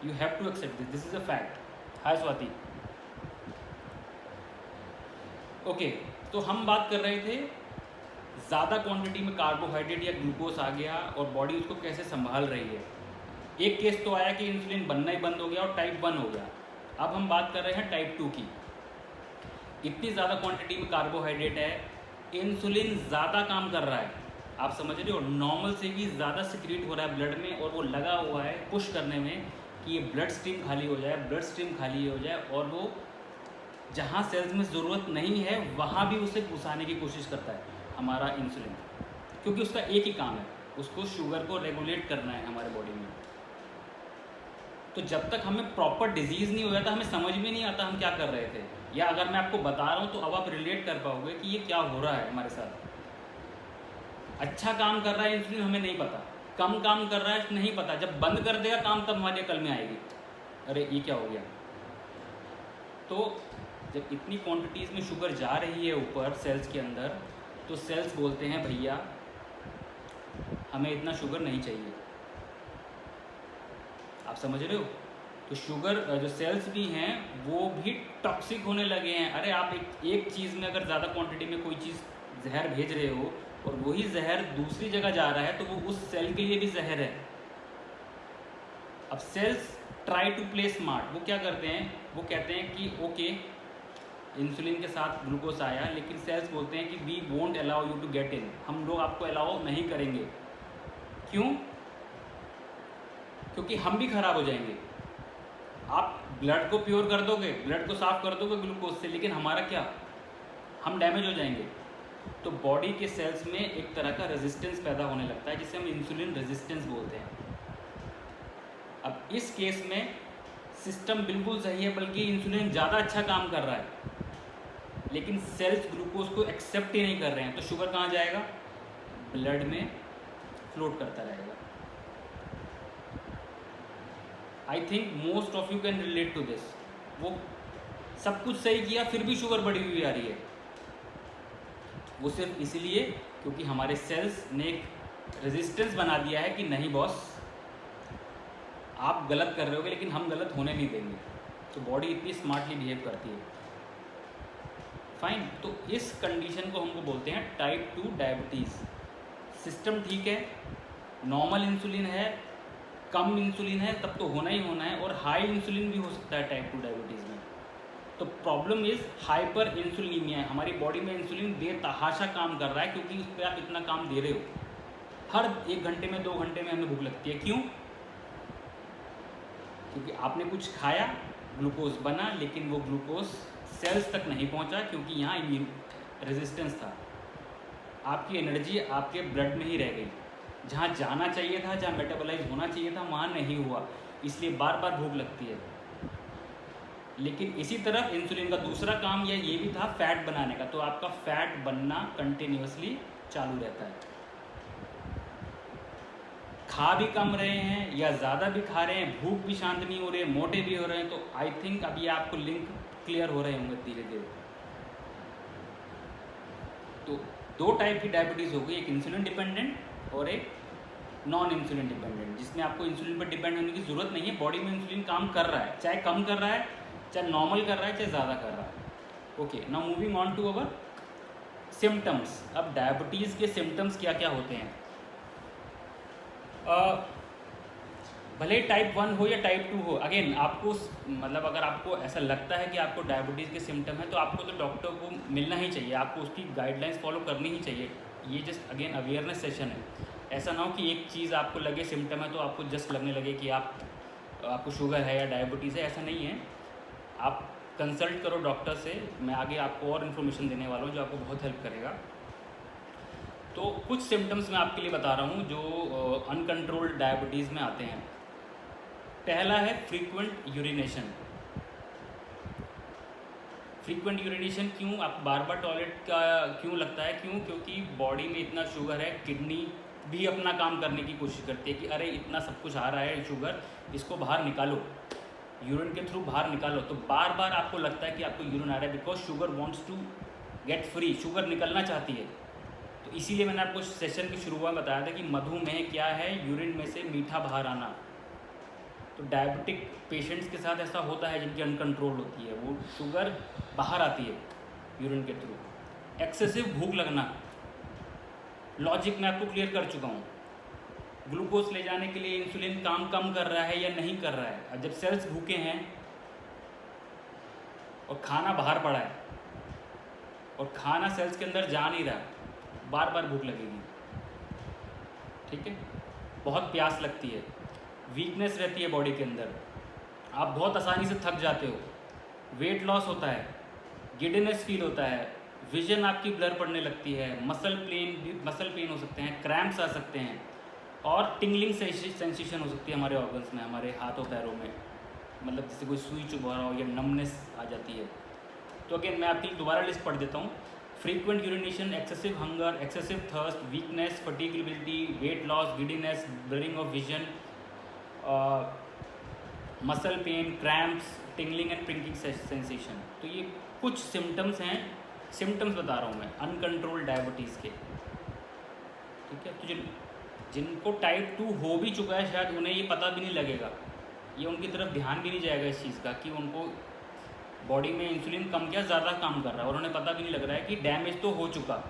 you have to accept this, this is a fact. Hi Swati. Okay, तो हम बात कर रहे थे ज़्यादा क्वांटिटी में कार्बोहाइड्रेट या ग्लूकोज आ गया और बॉडी उसको कैसे संभाल रही है। एक केस तो आया कि इंसुलिन बनना ही बंद हो गया और टाइप 1 हो गया। अब हम बात कर रहे हैं टाइप 2 की। इतनी ज़्यादा क्वांटिटी में कार्बोहाइड्रेट है, इंसुलिन ज़्यादा काम कर रहा है, आप समझ रहे हो, नॉर्मल से भी ज़्यादा सिक्रीट हो रहा है ब्लड में, और वो लगा हुआ है पुश करने में कि ये ब्लड स्ट्रीम खाली हो जाए, ब्लड स्ट्रीम खाली हो जाए, और वो जहाँ सेल्स में ज़रूरत नहीं है वहाँ भी उसे घुसाने की कोशिश करता है हमारा इंसुलिन, क्योंकि उसका एक ही काम है, उसको शुगर को रेगुलेट करना है हमारे बॉडी में। तो जब तक हमें प्रॉपर डिजीज़ नहीं हो जाता, हमें समझ में नहीं आता हम क्या कर रहे थे, या अगर मैं आपको बता रहा हूँ तो अब आप रिलेट कर पाओगे कि ये क्या हो रहा है हमारे साथ। अच्छा काम कर रहा है इंसुलिन, हमें नहीं पता, कम काम कर रहा है नहीं पता, जब बंद कर देगा काम तब हमारी अकल में आएगी, अरे ये क्या हो गया। तो जब इतनी क्वांटिटीज़ में शुगर जा रही है ऊपर सेल्स के अंदर, तो सेल्स बोलते हैं भैया हमें इतना शुगर नहीं चाहिए, आप समझ रहे हो। तो शुगर जो सेल्स भी हैं वो भी टॉक्सिक होने लगे हैं। अरे आप एक चीज़ में अगर ज़्यादा क्वांटिटी में कोई चीज़ जहर भेज रहे हो और वही जहर दूसरी जगह जा रहा है तो वो उस सेल के लिए भी जहर है। अब cells try to play smart, वो क्या करते हैं, वो कहते हैं कि ओके इंसुलिन के साथ ग्लूकोज आया, लेकिन सेल्स बोलते हैं कि we won't allow you to get in, हम लोग आपको अलाउ नहीं करेंगे। क्यों? क्योंकि हम भी खराब हो जाएंगे। आप ब्लड को प्योर कर दोगे, ब्लड को साफ कर दोगे ग्लूकोज से, लेकिन हमारा क्या, हम डैमेज हो जाएंगे। तो बॉडी के सेल्स में एक तरह का रेजिस्टेंस पैदा होने लगता है जिसे हम इंसुलिन रेजिस्टेंस बोलते हैं। अब इस केस में सिस्टम बिल्कुल सही है, बल्कि इंसुलिन ज़्यादा अच्छा काम कर रहा है, लेकिन सेल्स ग्लूकोज को एक्सेप्ट ही नहीं कर रहे हैं। तो शुगर कहाँ जाएगा? ब्लड में फ्लोट करता रहेगा। I think most of you can relate to this. वो सब कुछ सही किया फिर भी शुगर बढ़ी हुई आ रही है। वो सिर्फ इसलिए क्योंकि हमारे सेल्स ने एक रेजिस्टेंस बना दिया है कि नहीं बॉस, आप गलत कर रहे होगे लेकिन हम गलत होने नहीं देंगे। तो बॉडी इतनी स्मार्टली बिहेव करती है। फाइन, तो इस कंडीशन को हमको बोलते हैं टाइप 2 डायबिटीज़। सिस्टम ठीक है, नॉर्मल इंसुलिन है, कम इंसुलिन है, तब तो होना ही होना है, और हाई इंसुलिन भी हो सकता है टाइप 2 डायबिटीज़ में। तो प्रॉब्लम इज़ हाइपर इंसुलिनीमिया है, हमारी बॉडी में इंसुलिन बेतहाशा काम कर रहा है क्योंकि उस पर आप इतना काम दे रहे हो। हर 1 घंटे में 2 घंटे में हमें भूख लगती है। क्यों? क्योंकि आपने कुछ खाया, ग्लूकोज बना, लेकिन वो ग्लूकोज सेल्स तक नहीं पहुंचा क्योंकि यहाँ रेजिस्टेंस था। आपकी एनर्जी आपके ब्लड में ही रह गई, जहाँ जाना चाहिए था, जहाँ मेटाबोलाइज होना चाहिए था, वहाँ नहीं हुआ, इसलिए बार बार भूख लगती है। लेकिन इसी तरफ इंसुलिन का दूसरा काम ये भी था फैट बनाने का, तो आपका फैट बनना कंटिन्यूसली चालू रहता है। खा भी कम रहे हैं या ज़्यादा भी खा रहे हैं, भूख भी शांत नहीं हो रही है, मोटे भी हो रहे हैं, तो आई थिंक अभी आपको लिंक क्लियर हो रहे होंगे धीरे धीरे। तो 2 टाइप की डायबिटीज़ हो गई, एक इंसुलिन डिपेंडेंट और एक नॉन इंसुलिन डिपेंडेंट, जिसमें आपको इंसुलिन पर डिपेंड होने की ज़रूरत नहीं है। बॉडी में इंसुलिन काम कर रहा है, चाहे कम कर रहा है, चाहे नॉर्मल कर रहा है, चाहे ज़्यादा कर रहा है। Okay, now moving on to our symptoms. अब डायबिटीज़ के सिम्टम्स क्या क्या होते हैं? भले टाइप 1 हो या टाइप 2 हो, अगेन आपको मतलब अगर आपको ऐसा लगता है कि आपको डायबिटीज़ के सिम्टम है तो आपको तो डॉक्टर को मिलना ही चाहिए, आपको उसकी गाइडलाइंस फॉलो करनी ही चाहिए। ये जस्ट अगेन अवेयरनेस सेशन है। ऐसा ना हो कि एक चीज़ आपको लगे सिम्टम है तो आपको जस्ट लगने लगे कि आपको शुगर है या डायबिटीज़ है, ऐसा नहीं है। आप कंसल्ट करो डॉक्टर से, मैं आगे आपको और इन्फॉर्मेशन देने वाला हूँ जो आपको बहुत हेल्प करेगा। तो कुछ सिम्टम्स मैं आपके लिए बता रहा हूँ जो अनकंट्रोल्ड डायबिटीज़ में आते हैं। पहला है फ्रीक्वेंट यूरिनेशन। फ्रीक्वेंट यूरिनेशन क्यों? आप बार बार टॉयलेट का क्यों लगता है? क्यों? क्योंकि बॉडी में इतना शुगर है, किडनी भी अपना काम करने की कोशिश करती है कि अरे इतना सब कुछ आ रहा है शुगर, इसको बाहर निकालो, यूरिन के थ्रू बाहर निकालो। तो बार बार आपको लगता है कि आपको यूरिन आ रहा है, because sugar wants to get free, sugar निकलना चाहती है। तो इसीलिए मैंने आपको सेशन की शुरुआत में बताया था कि मधुमेह क्या है, यूरिन में से मीठा बाहर आना। तो डायबिटिक पेशेंट्स के साथ ऐसा होता है जिनकी अनकंट्रोल होती है, वो शुगर बाहर आती है यूरिन के थ्रू। एक्सेसिव भूख लगना, लॉजिक मैं आपको क्लियर कर चुका हूँ। ग्लूकोज ले जाने के लिए इंसुलिन काम कम कर रहा है या नहीं कर रहा है। अब जब सेल्स भूखे हैं और खाना बाहर पड़ा है और खाना सेल्स के अंदर जा नहीं रहा, बार बार भूख लगेगी, ठीक है। बहुत प्यास लगती है, वीकनेस रहती है बॉडी के अंदर, आप बहुत आसानी से थक जाते हो, वेट लॉस होता है, गिडनेस फील होता है, विजन आपकी ब्लर पड़ने लगती है, मसल पेन हो सकते हैं, क्रैम्प्स आ सकते हैं, और टिंगलिंग सेंसेशन हो सकती है हमारे ऑर्गन्स में, हमारे हाथों पैरों में, मतलब जैसे कोई सुई चुभ रहा हो या नमनेस आ जाती है। तो अगेन मैं आपकी दोबारा लिस्ट पढ़ देता हूँ। Frequent urination, excessive hunger, excessive thirst, weakness, fatigability, weight loss, giddiness, blurring of vision, muscle pain, cramps, tingling and pricking sensation. तो ये कुछ सिम्टम्स हैं, सिम्टम्स बता रहा हूँ मैं अनकंट्रोल्ड डायबिटीज़ के, ठीक है। तो जिनको टाइप 2 हो भी चुका है, शायद उन्हें ये पता भी नहीं लगेगा, ये उनकी तरफ ध्यान भी नहीं जाएगा इस चीज़ का कि उनको बॉडी में इंसुलिन कम क्या ज़्यादा काम कर रहा है, और उन्हें पता भी नहीं लग रहा है कि डैमेज तो हो चुका।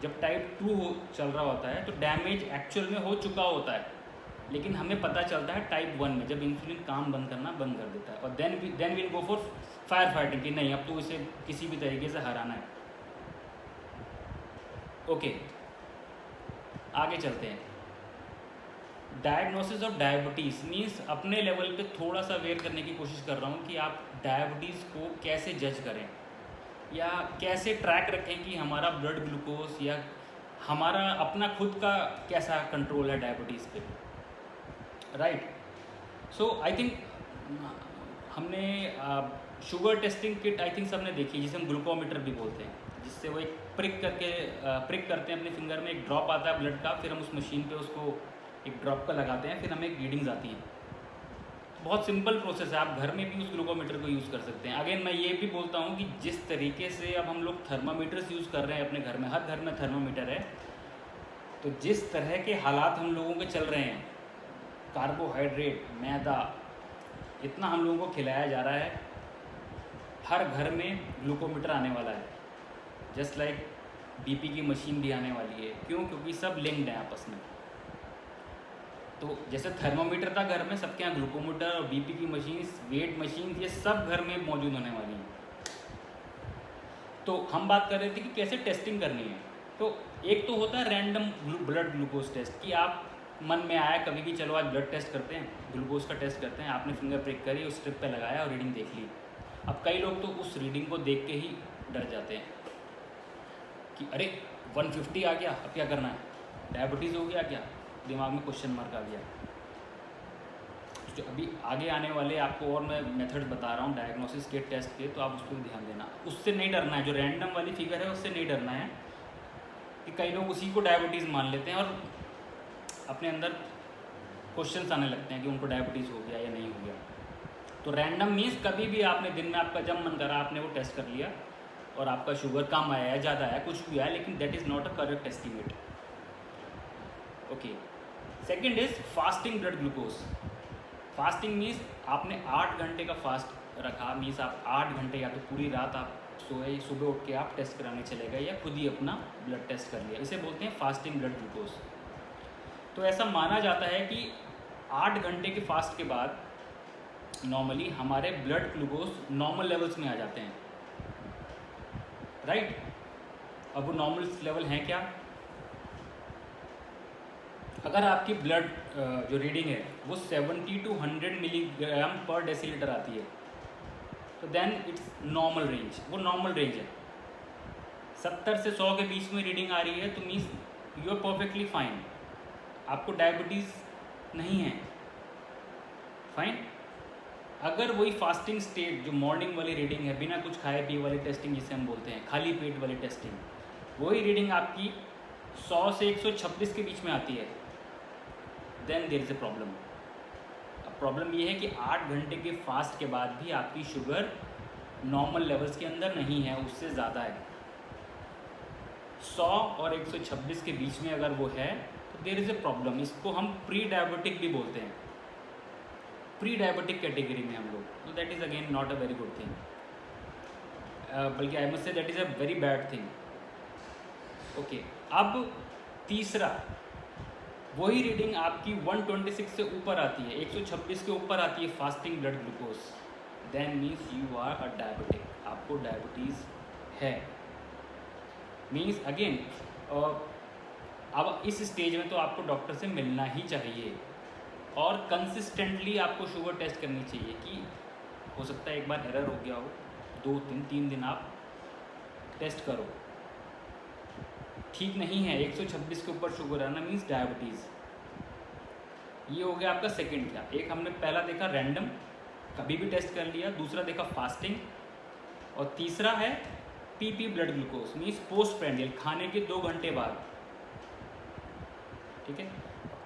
जब टाइप 2 चल रहा होता है तो डैमेज एक्चुअल में हो चुका होता है, लेकिन हमें पता चलता है टाइप 1 में, जब इंसुलिन काम बंद करना बंद कर देता है, और then will go for fire fighting कि नहीं अब तो इसे किसी भी तरीके से हराना है। ओके, आगे चलते हैं। डायग्नोसिस ऑफ डायबिटीज़ मीन्स अपने लेवल पे थोड़ा सा अवेयर करने की कोशिश कर रहा हूँ कि आप डायबिटीज़ को कैसे जज करें या कैसे ट्रैक रखें कि हमारा ब्लड ग्लूकोज या हमारा अपना खुद का कैसा कंट्रोल है डायबिटीज़ पे, राइट। सो आई थिंक हमने sugar testing kit I think सबने देखी, जिसे हम ग्लूकोमीटर भी बोलते हैं, जिससे वो एक प्रिक करते हैं अपने फिंगर में, एक ड्रॉप आता है ब्लड का, फिर हम उस मशीन पे उसको एक ड्रॉप का लगाते हैं, फिर हमें रीडिंग्स आती हैं। बहुत सिंपल प्रोसेस है, आप घर में भी उस ग्लूकोमीटर को यूज़ कर सकते हैं। अगेन मैं ये भी बोलता हूँ कि जिस तरीके से अब हम लोग थर्मामीटर्स यूज़ कर रहे हैं अपने घर में, हर घर में थर्मामीटर है, तो जिस तरह के हालात हम लोगों के चल रहे हैं, कार्बोहाइड्रेट, मैदा, इतना हम लोगों को खिलाया जा रहा है, हर घर में ग्लूकोमीटर आने वाला है। जस्ट लाइक बीपी की मशीन भी आने वाली है। क्यों? क्योंकि सब लिंक्ड हैं आपस में। तो जैसे थर्मोमीटर था घर में, सबके यहाँ ग्लूकोमीटर और बीपी की मशीन, वेट मशीन, ये सब घर में मौजूद होने वाली हैं। तो हम बात कर रहे थे कि कैसे टेस्टिंग करनी है। तो एक तो होता है रैंडम ब्लड ग्लूकोज टेस्ट, कि आप मन में आया कभी कि चलो आज ब्लड टेस्ट करते हैं, ग्लूकोज का टेस्ट करते हैं, आपने फिंगर प्रिक करी, उस स्ट्रिप पे लगाया और रीडिंग देख ली। अब कई लोग तो उस रीडिंग को देख के ही डर जाते हैं कि अरे 150 आ गया, अब क्या करना है, डायबिटीज़ हो गया क्या, दिमाग में क्वेश्चन मार्क आ गया। जो अभी आगे आने वाले आपको और मैं मेथड्स बता रहा हूँ डायग्नोसिस के, टेस्ट के, तो आप उस पर ध्यान देना। उससे नहीं डरना है, जो रैंडम वाली फिगर है उससे नहीं डरना है, कि कई लोग उसी को डायबिटीज़ मान लेते हैं और अपने अंदर क्वेश्चंस आने लगते हैं कि उनको डायबिटीज़ हो गया या नहीं हो गया। तो रैंडम मीन्स कभी भी आपने दिन में आपका जब मन करा आपने वो टेस्ट कर लिया और आपका शुगर कम आया है, ज़्यादा आया, कुछ भी आया, लेकिन that is not a correct estimate. Okay, second is fasting blood glucose. Fasting means आपने 8 घंटे का फास्ट रखा, मीन्स आप 8 घंटे या तो पूरी रात आप सोए, सुबह उठ के आप टेस्ट कराने चले गए या खुद ही अपना ब्लड टेस्ट कर लिया, इसे बोलते हैं फास्टिंग ब्लड ग्लूकोज। तो ऐसा माना जाता है कि 8 घंटे के फास्ट के बाद नॉर्मली हमारे ब्लड ग्लूकोज नॉर्मल लेवल्स में आ जाते हैं, राइट। अब वो नॉर्मल लेवल हैं क्या? अगर आपकी ब्लड जो रीडिंग है वो 70 to 100 मिलीग्राम पर डेसीलीटर आती है, तो देन इट्स नॉर्मल रेंज, वो नॉर्मल रेंज है। 70 से 100 के बीच में रीडिंग आ रही है तो means you are perfectly fine, आपको डायबिटीज़ नहीं है, फाइन। अगर वही फास्टिंग स्टेट जो मॉर्निंग वाली रीडिंग है, बिना कुछ खाए पिए वाली टेस्टिंग जिसे हम बोलते हैं, खाली पेट वाली टेस्टिंग, वही रीडिंग आपकी 100 से 126 के बीच में आती है, then there is a problem. अब प्रॉब्लम ये है कि 8 घंटे के फास्ट के बाद भी आपकी शुगर नॉर्मल लेवल्स के अंदर नहीं है, उससे ज़्यादा है। 100 और 126 के बीच में अगर वो है तो देयर इज़ अ प्रॉब्लम। इसको हम प्री डायबिटिक भी बोलते हैं, प्री डायबिटिक कैटेगरी में हम लोग, तो that is again not a very good thing, बल्कि I must say that is a very bad thing. Okay, अब तीसरा, वही रीडिंग आपकी 126 से ऊपर आती है, 126 के ऊपर आती है fasting blood glucose, then means you are a diabetic, आपको डायबिटीज़ है। मीन्स अगेन अब इस स्टेज में तो आपको डॉक्टर से मिलना ही चाहिए और कंसिस्टेंटली आपको शुगर टेस्ट करनी चाहिए। कि हो सकता है एक बार एरर हो गया हो, 2-3 दिन आप टेस्ट करो, ठीक नहीं है, 126 के ऊपर शुगर आना मीन्स डायबिटीज़। ये हो गया आपका सेकंड। क्या एक हमने पहला देखा रैंडम, कभी भी टेस्ट कर लिया, दूसरा देखा फास्टिंग, और तीसरा है PP blood glucose means post prandial, खाने के 2 घंटे बाद। ठीक है,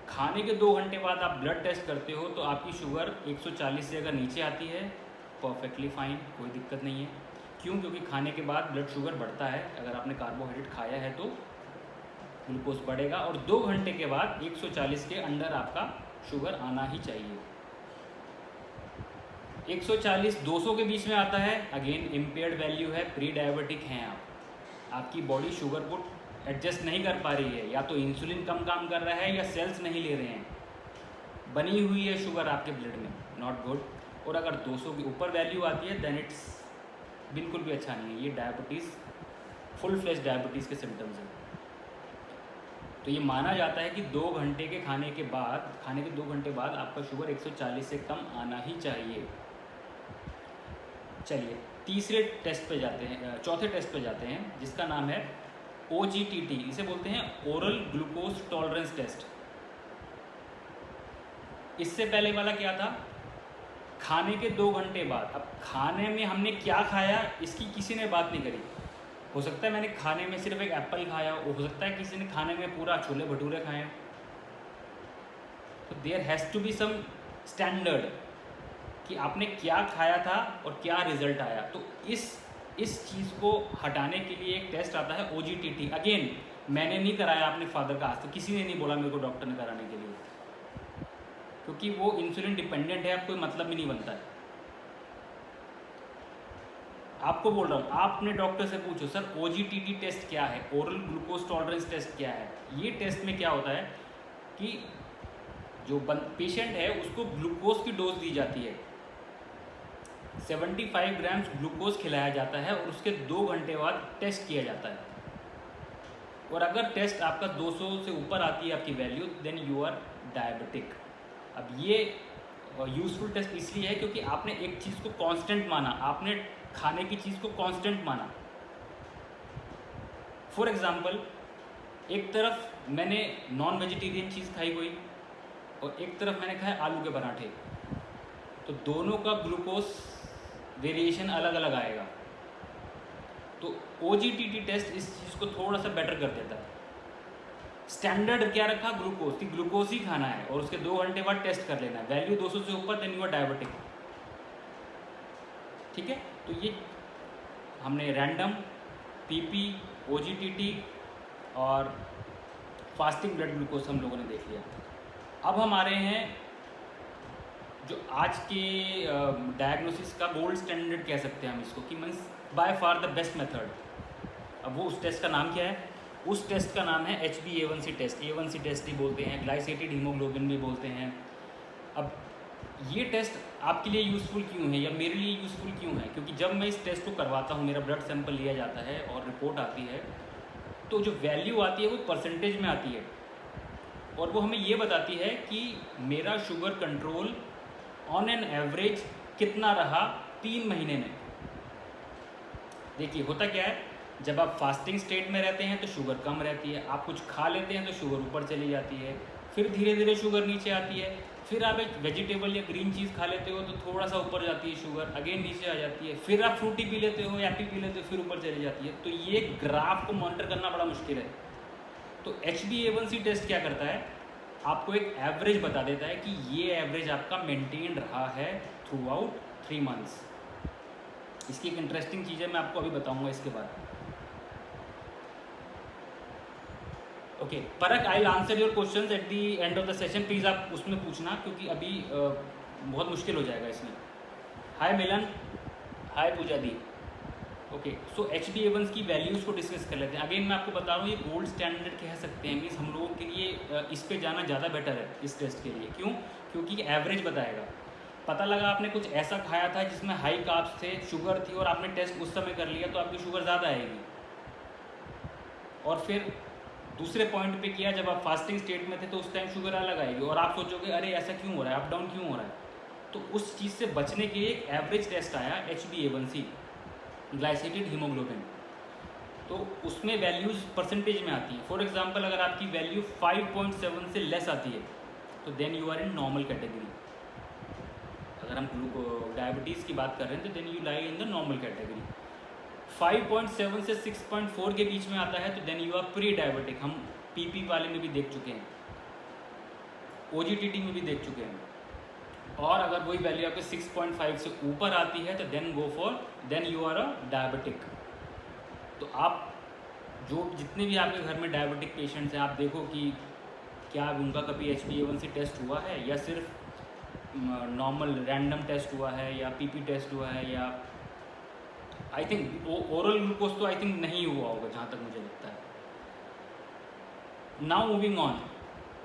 खाने के 2 घंटे बाद आप ब्लड टेस्ट करते हो तो आपकी शुगर 140 से अगर नीचे आती है परफेक्टली फाइन, कोई दिक्कत नहीं है। क्यों? क्योंकि खाने के बाद ब्लड शुगर बढ़ता है, अगर आपने कार्बोहाइड्रेट खाया है तो ग्लूकोज बढ़ेगा, और 2 घंटे के बाद 140 के अंडर आपका शुगर आना ही चाहिए। 140-200 के बीच में आता है, अगेन इम्पेयर्ड वैल्यू है, प्री डायबिटिक हैं आप, आपकी बॉडी शुगर को एडजस्ट नहीं कर पा रही है, या तो इंसुलिन कम काम कर रहा है या सेल्स नहीं ले रहे हैं, बनी हुई है शुगर आपके ब्लड में, नॉट गुड। और अगर 200 के ऊपर वैल्यू आती है देन इट्स बिल्कुल भी अच्छा नहीं है, ये डायबिटीज़, फुल फ्लेश डायबिटीज़ के सिम्टम्स हैं। तो ये माना जाता है कि 2 घंटे के खाने के 2 घंटे बाद आपका शुगर 140 से कम आना ही चाहिए। चलिए तीसरे टेस्ट पे जाते हैं, चौथे टेस्ट पे जाते हैं, जिसका नाम है OGTT, इसे बोलते हैं ओरल ग्लूकोज टॉलरेंस टेस्ट। इससे पहले वाला क्या था? खाने के 2 घंटे बाद। अब खाने में हमने क्या खाया इसकी किसी ने बात नहीं करी। हो सकता है मैंने खाने में सिर्फ एक एप्पल खाया, हो सकता है किसी ने खाने में पूरा छोले भटूरे खाए। तो there has to be some standard कि आपने क्या खाया था और क्या रिजल्ट आया। तो इस चीज़ को हटाने के लिए एक टेस्ट आता है OGTT। अगेन मैंने नहीं कराया अपने फादर का, आज तक किसी ने नहीं बोला मेरे को डॉक्टर ने कराने के लिए, क्योंकि वो इंसुलिन डिपेंडेंट है, अब कोई मतलब ही नहीं बनता है। आपको बोल रहा हूँ, आप अपने डॉक्टर से पूछो सर OGTT टेस्ट क्या है, ओरल ग्लूकोज टॉलरेंस टेस्ट क्या है। ये टेस्ट में क्या होता है कि जो पेशेंट है उसको ग्लूकोज की डोज दी जाती है, 75 ग्राम्स ग्लूकोज खिलाया जाता है और उसके 2 घंटे बाद टेस्ट किया जाता है। और अगर टेस्ट आपका 200 से ऊपर आती है आपकी value, then you are diabetic. अब ये यूज़फुल टेस्ट इसलिए है क्योंकि आपने एक चीज़ को कांस्टेंट माना, आपने खाने की चीज़ को कांस्टेंट माना। फॉर एग्जांपल, एक तरफ मैंने नॉन वेजिटेरियन चीज़ खाई कोई और एक तरफ मैंने खाए आलू के पराठे, तो दोनों का ग्लूकोज वेरिएशन अलग अलग आएगा। तो OGTT टेस्ट इस चीज़ को थोड़ा सा बेटर कर देता है। स्टैंडर्ड क्या रखा, ग्लूकोज की, ग्लूकोज ही खाना है और उसके 2 घंटे बाद टेस्ट कर लेना है, वैल्यू 200 से ऊपर, देन यू आर डायबिटिक। ठीक है, तो ये हमने रैंडम, PP, OGTT और फास्टिंग ब्लड ग्लूकोज हम लोगों ने देख लिया। अब हम आ रहे हैं जो आज के डायग्नोसिस का गोल्ड स्टैंडर्ड कह सकते हैं हम इसको, कि means by far the best method. अब वो उस टेस्ट का नाम क्या है? उस टेस्ट का नाम है HbA1c टेस्ट। A1c टेस्ट ही बोलते हैं, ग्लाइसेटेड हीमोग्लोबिन भी बोलते हैं। अब ये टेस्ट आपके लिए यूज़फुल क्यों है या मेरे लिए यूज़फुल क्यों है? क्योंकि जब मैं इस टेस्ट को करवाता हूँ, मेरा ब्लड सैंपल लिया जाता है और रिपोर्ट आती है, तो जो वैल्यू आती है वो परसेंटेज में आती है और वो हमें ये बताती है कि मेरा sugar control on an average कितना रहा 3 महीने में। देखिए होता क्या है, जब आप फास्टिंग स्टेट में रहते हैं तो शुगर कम रहती है, आप कुछ खा लेते हैं तो शुगर ऊपर चली जाती है, फिर धीरे धीरे शुगर नीचे आती है, फिर आप एक वेजिटेबल या ग्रीन चीज़ खा लेते हो तो थोड़ा सा ऊपर जाती है शुगर, अगेन नीचे आ जाती है, फिर आप फ्रूटी पी लेते हो, एप्पी पी लेते हो, फिर ऊपर चली जाती है। तो ये ग्राफ को मॉनिटर करना बड़ा मुश्किल है। तो HbA1c टेस्ट क्या करता है, आपको एक एवरेज बता देता है कि ये एवरेज आपका मेंटेन रहा है थ्रू आउट 3 मंथ्स। इसकी एक इंटरेस्टिंग चीज़ है, मैं आपको अभी बताऊंगा इसके बाद। ओके परक, I will answer your questions eight the end of the session. Please आप उसमें पूछना क्योंकि अभी बहुत मुश्किल हो जाएगा इसमें। हाय मिलन, हाय पूजा दी। ओके सो HbA1c की वैल्यूज़ को डिस्कस कर लेते हैं। अगेन मैं आपको बता रहा हूँ ये गोल्ड स्टैंडर्ड कह सकते हैं, मीन्स हम लोगों के लिए इस पे जाना ज़्यादा बेटर है इस टेस्ट के लिए। क्यों? क्योंकि एवरेज बताएगा। पता लगा आपने कुछ ऐसा खाया था जिसमें हाई कार्ब्स थे, शुगर थी और आपने टेस्ट उस समय कर लिया तो आपकी शुगर ज़्यादा आएगी। और फिर दूसरे पॉइंट पे किया जब आप फास्टिंग स्टेट में थे तो उस टाइम शुगर अलग आएगी और आप सोचोगे अरे ऐसा क्यों हो रहा है, अप डाउन क्यों हो रहा है। तो उस चीज़ से बचने के लिए एक एवरेज टेस्ट आया HbA1c, ग्लाइसेटेड हीमोग्लोबिन। तो उसमें वैल्यूज़ परसेंटेज में आती हैं। फॉर एग्जांपल अगर आपकी वैल्यू 5.7 से लेस आती है तो then you are in normal category. अगर हम डायबिटीज़ की बात कर रहे हैं तो then you lie in the normal category. 5.7 से 6.4 के बीच में आता है तो then you are pre diabetic. हम PP वाले में भी देख चुके हैं, OGTT में भी देख चुके हैं। और अगर वही वैल्यू आपके 6.5 से ऊपर आती है तो then you are a diabetic. तो आप जो जितने भी आपके घर में डायबिटिक पेशेंट्स हैं, आप देखो कि क्या उनका कभी HbA1c टेस्ट हुआ है या सिर्फ नॉर्मल रैंडम टेस्ट हुआ है या PP टेस्ट हुआ है, या आई थिंक ओरल ग्लूकोज तो आई थिंक नहीं हुआ होगा जहाँ तक मुझे लगता है। Now moving on,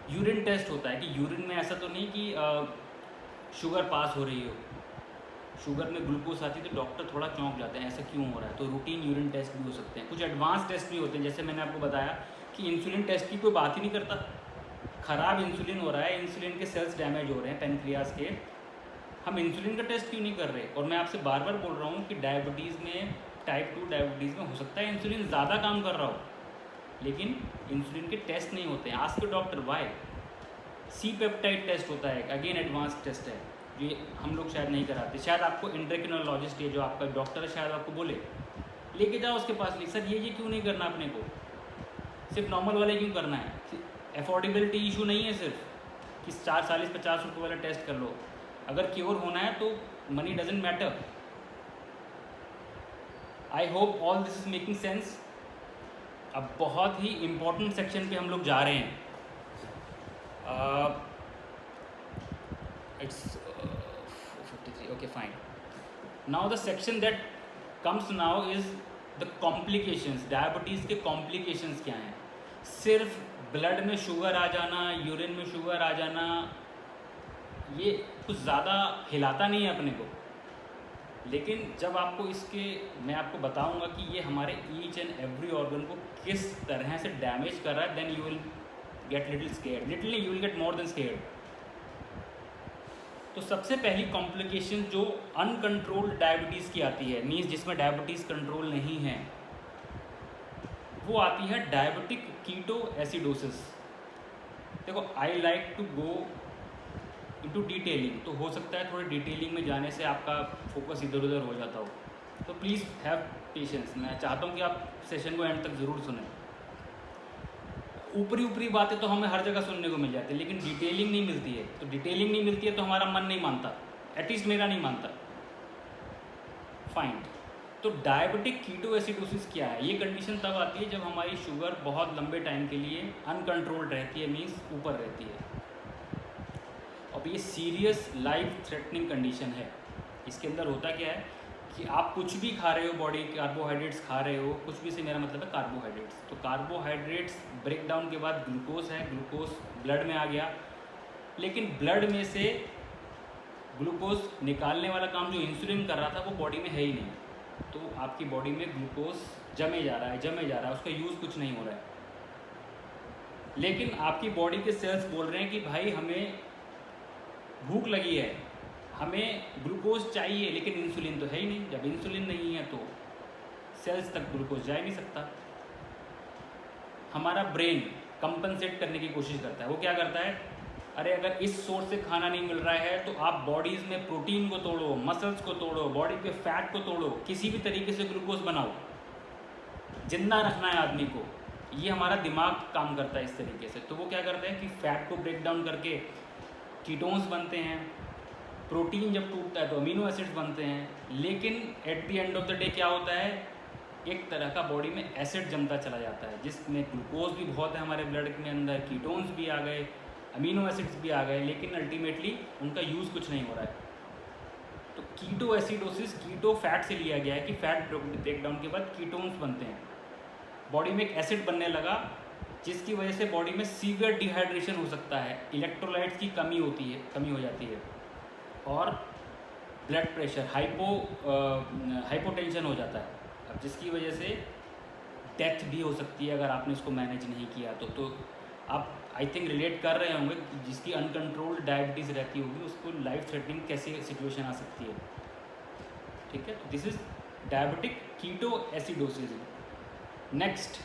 urine test होता है कि यूरिन में ऐसा तो नहीं कि शुगर पास हो रही हो, शुगर में ग्लूकोज आती है तो डॉक्टर थोड़ा चौंक जाते हैं ऐसा क्यों हो रहा है। तो रूटीन यूरिन टेस्ट भी हो सकते हैं, कुछ एडवांस टेस्ट भी होते हैं। जैसे मैंने आपको बताया कि इंसुलिन टेस्ट की कोई बात ही नहीं करता, ख़राब इंसुलिन हो रहा है, इंसुलिन के सेल्स डैमेज हो रहे हैं पेनक्रियाज के, हम इंसुलिन का टेस्ट क्यों नहीं कर रहे। और मैं आपसे बार बार बोल रहा हूँ कि डायबिटीज़ में, टाइप 2 डायबिटीज़ में हो सकता है इंसुलिन ज़्यादा काम कर रहा हो लेकिन इंसुलिन के टेस्ट नहीं होते हैं। Ask doctor why. C peptide test होता है, अगेन एडवांस टेस्ट है जो हम लोग शायद नहीं कराते। शायद आपको एंड्रोक्रिनोलॉजिस्ट या जो आपका डॉक्टर है शायद आपको बोले लेके जाओ उसके पास, सर ये क्यों नहीं करना अपने को, सिर्फ नॉर्मल वाले क्यों करना है। अफोर्डेबिलिटी इशू नहीं है सिर्फ कि 40-50 रुपये वाला टेस्ट कर लो। अगर क्योर होना है तो money doesn't matter. I hope all this is making sense. अब बहुत ही इम्पोर्टेंट सेक्शन पे हम लोग जा रहे हैं। It's 53, okay fine. Now the section that comes now is the complications. Diabetes के कॉम्प्लिकेशंस क्या हैं? सिर्फ ब्लड में शुगर आ जाना, यूरिन में शुगर आ जाना, ये कुछ ज़्यादा हिलाता नहीं है अपने को, लेकिन जब आपको इसके मैं आपको बताऊंगा कि ये हमारे ईच एंड एवरी ऑर्गन को किस तरह से डैमेज कर रहा है, then you will get little scared. Little you will get more than scared. तो सबसे पहली कॉम्प्लिकेशन जो अनकंट्रोल्ड डायबिटीज़ की आती है, मीन्स जिसमें डायबिटीज़ कंट्रोल नहीं है, वो आती है डायबिटिक कीटो एसिडोसिस। देखो I like to go into detailing, तो हो सकता है थोड़ी डिटेलिंग में जाने से आपका फोकस इधर उधर हो जाता हो, तो प्लीज़ हैव पेशेंस। मैं चाहता हूँ कि आप सेशन को एंड तक ज़रूर सुनें। ऊपरी ऊपरी बातें तो हमें हर जगह सुनने को मिल जाती है, लेकिन डिटेलिंग नहीं मिलती है। तो डिटेलिंग नहीं मिलती है तो हमारा मन नहीं मानता, एटलीस्ट मेरा नहीं मानता। फाइन। तो डायबिटिक कीटो एसिडोसिस क्या है? ये कंडीशन तब आती है जब हमारी शुगर बहुत लंबे टाइम के लिए अनकंट्रोल्ड रहती है, मीन्स ऊपर रहती है। अब ये सीरियस लाइफ थ्रेटनिंग कंडीशन है। इसके अंदर होता क्या है कि आप कुछ भी खा रहे हो, बॉडी कार्बोहाइड्रेट्स खा रहे हो, कुछ भी से मेरा मतलब है कार्बोहाइड्रेट्स। तो कार्बोहाइड्रेट्स ब्रेक डाउन के बाद ग्लूकोज है, ग्लूकोज ब्लड में आ गया, लेकिन ब्लड में से ग्लूकोज निकालने वाला काम जो इंसुलिन कर रहा था वो बॉडी में है ही नहीं। तो आपकी बॉडी में ग्लूकोज जमे जा रहा है, उसका यूज़ कुछ नहीं हो रहा है। लेकिन आपकी बॉडी के सेल्स बोल रहे हैं कि भाई हमें भूख लगी है, हमें ग्लूकोज चाहिए, लेकिन इंसुलिन तो है ही नहीं। जब इंसुलिन नहीं है तो सेल्स तक ग्लूकोज जा ही नहीं सकता। हमारा ब्रेन कंपनसेट करने की कोशिश करता है। वो क्या करता है, अरे अगर इस सोर्स से खाना नहीं मिल रहा है तो आप बॉडीज़ में प्रोटीन को तोड़ो, मसल्स को तोड़ो, बॉडी पे फैट को तोड़ो, किसी भी तरीके से ग्लूकोज बनाओ, जिंदा रखना है आदमी को। ये हमारा दिमाग काम करता है इस तरीके से। तो वो क्या करता है कि फैट को ब्रेक डाउन करके कीटोन्स बनते हैं, प्रोटीन जब टूटता है तो अमीनो एसिड्स बनते हैं। लेकिन eight the end of the day क्या होता है, एक तरह का बॉडी में एसिड जमता चला जाता है, जिसमें ग्लूकोज भी बहुत है हमारे ब्लड के अंदर, कीटोन्स भी आ गए, अमीनो एसिड्स भी आ गए, लेकिन अल्टीमेटली उनका यूज़ कुछ नहीं हो रहा है। तो कीटो एसिडोसिस कीटो फैट से लिया गया है कि फैट ब्रेक डाउन के बाद कीटोन्स बनते हैं, बॉडी में एक एसिड बनने लगा, जिसकी वजह से बॉडी में सीवियर डिहाइड्रेशन हो सकता है, इलेक्ट्रोलाइट्स की कमी हो जाती है, और ब्लड प्रेशर हाइपोटेंशन हो जाता है, अब जिसकी वजह से डेथ भी हो सकती है अगर आपने इसको मैनेज नहीं किया तो आप आई थिंक रिलेट कर रहे होंगे कि जिसकी अनकंट्रोल्ड डायबिटीज़ रहती होगी उसको लाइफ थ्रेटनिंग कैसे सिचुएशन आ सकती है। ठीक है, तो this is diabetic keto acidosis. Next,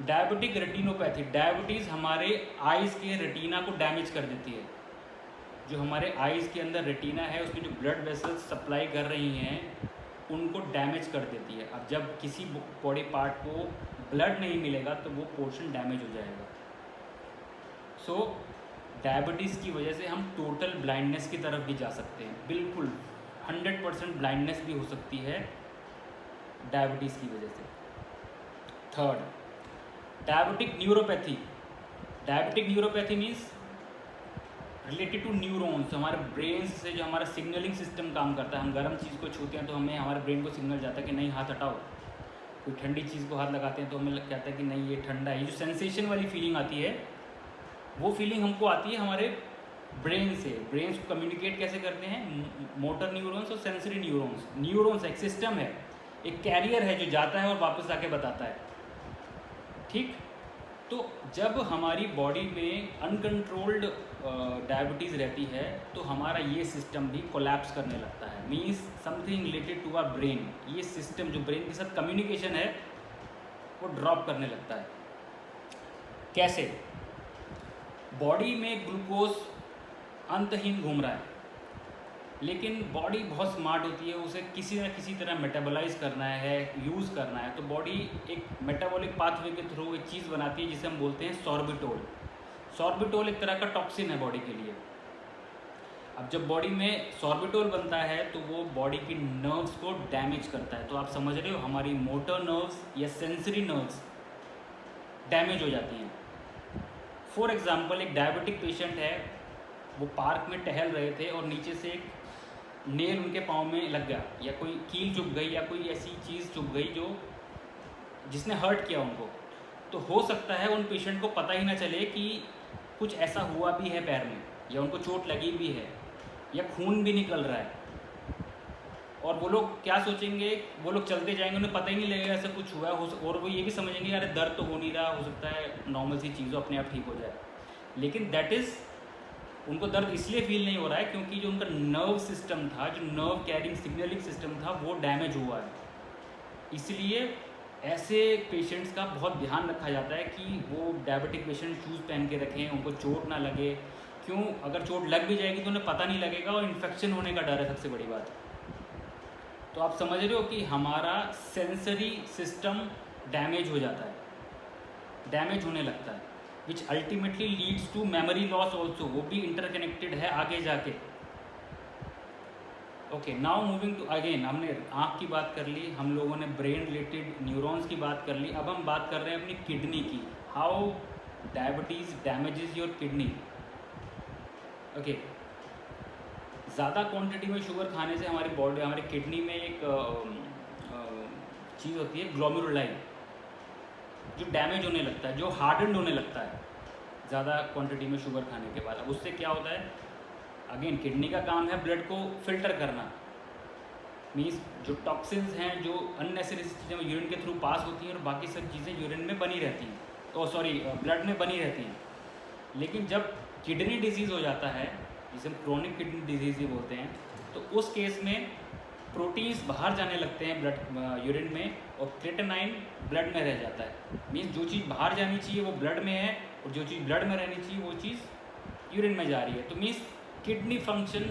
diabetic retinopathy. Diabetes हमारे आइज़ के रेटिना को डैमेज कर देती है। जो हमारे आइज़ के अंदर रेटिना है उसमें जो ब्लड वेसल्स सप्लाई कर रही हैं उनको डैमेज कर देती है। अब जब किसी बॉडी पार्ट को ब्लड नहीं मिलेगा तो वो पोर्शन डैमेज हो जाएगा। सो डायबिटीज़ की वजह से हम टोटल ब्लाइंडनेस की तरफ भी जा सकते हैं, बिल्कुल 100% ब्लाइंडनेस भी हो सकती है डायबिटीज़ की वजह से। Third, diabetic neuropathy. Diabetic neuropathy means related to neurons. हमारे ब्रेन से जो हमारा सिग्नलिंग सिस्टम काम करता है, हम गर्म चीज़ को छूते हैं तो हमें हमारे ब्रेन को सिग्नल जाता है कि नहीं हाथ हटाओ, कोई ठंडी चीज़ को हाथ लगाते हैं तो हमें कहता है कि नहीं ये ठंडा है। ये जो सेंसेशन वाली फीलिंग आती है वो फीलिंग हमको आती है हमारे ब्रेन से। ब्रेन को कम्युनिकेट कैसे करते हैं, मोटर न्यूरॉन्स और सेंसरी न्यूरॉन्स। न्यूरॉन्स एक सिस्टम है, एक कैरियर है जो जाता है और वापस आके बताता है। ठीक, तो जब हमारी बॉडी में अनकंट्रोल्ड डायबिटीज़ रहती है तो हमारा ये सिस्टम भी कोलैप्स करने लगता है, means something related to our brain. ये सिस्टम जो ब्रेन के साथ कम्युनिकेशन है वो ड्रॉप करने लगता है। कैसे? बॉडी में ग्लूकोज अंतहीन घूम रहा है, लेकिन बॉडी बहुत स्मार्ट होती है, उसे किसी न किसी तरह मेटाबोलाइज करना है, यूज़ करना है। तो बॉडी एक मेटाबॉलिक पाथवे के थ्रू एक चीज़ बनाती है जिसे हम बोलते हैं सॉर्बिटोल। सॉर्बिटोल एक तरह का टॉक्सिन है बॉडी के लिए। अब जब बॉडी में सॉर्बिटोल बनता है तो वो बॉडी की नर्व्स को डैमेज करता है। तो आप समझ रहे हो, हमारी मोटर नर्व्स या सेंसरी नर्व्स डैमेज हो जाती हैं। फॉर एग्जांपल, एक डायबिटिक पेशेंट है, वो पार्क में टहल रहे थे और नीचे से एक नेल उनके पाँव में लग गया, या कोई कील चुभ गई, या कोई ऐसी चीज़ चुभ गई जिसने हर्ट किया उनको। तो हो सकता है उन पेशेंट को पता ही ना चले कि कुछ ऐसा हुआ भी है पैर में, या उनको चोट लगी भी है, या खून भी निकल रहा है। और वो लोग क्या सोचेंगे, वो लोग चलते जाएंगे, उन्हें पता ही नहीं लगेगा ऐसा कुछ हुआ है। और वो ये भी समझेंगे यार दर्द तो हो नहीं रहा, हो सकता है नॉर्मल सी चीज़ अपने आप ठीक हो जाए। लेकिन दैट इज़, उनको दर्द इसलिए फील नहीं हो रहा है क्योंकि जो उनका नर्व सिस्टम था, जो नर्व कैरिंग सिग्नलिंग सिस्टम था, वो डैमेज हुआ है। इसलिए ऐसे पेशेंट्स का बहुत ध्यान रखा जाता है कि वो डायबिटिक पेशेंट शूज़ पहन के रखें, उनको चोट ना लगे। क्यों, अगर चोट लग भी जाएगी तो उन्हें पता नहीं लगेगा और इन्फेक्शन होने का डर है सबसे बड़ी बात। तो आप समझ रहे हो कि हमारा सेंसरी सिस्टम डैमेज हो जाता है, डैमेज होने लगता है, which ultimately leads to memory loss also. वो भी इंटरकनेक्टेड है आगे जाके। Okay, now moving to again, हमने आँख की बात कर ली, हम लोगों ने ब्रेन रिलेटेड न्यूरॉन्स की बात कर ली। अब हम बात कर रहे हैं अपनी किडनी की। How diabetes damages your kidney. Okay, ज़्यादा क्वांटिटी में शुगर खाने से हमारी बॉडी, हमारी किडनी में एक चीज़ होती है ग्लोमेरुलाई, जो डैमेज होने लगता है, जो हार्डन्ड होने लगता है ज़्यादा क्वांटिटी में शुगर खाने के बाद। अब उससे क्या होता है, अगेन किडनी का काम है ब्लड को फिल्टर करना। मीन्स जो टॉक्सिन्स हैं, जो अननेसेसरी चीज़ें यूरिन के थ्रू पास होती हैं और बाकी सब चीज़ें यूरिन में बनी रहती हैं, ब्लड में बनी रहती हैं। लेकिन जब किडनी डिजीज़ हो जाता है, जिसे हम क्रोनिक किडनी डिजीज़ ही बोलते हैं, तो उस केस में प्रोटीन्स बाहर जाने लगते हैं ब्लड यूरिन में, और क्रेटिनाइन ब्लड में रह जाता है। मीन्स जो चीज़ बाहर जानी चाहिए वो ब्लड में है, और जो चीज़ ब्लड में रहनी चाहिए वो चीज़ यूरिन में जा रही है। तो means kidney function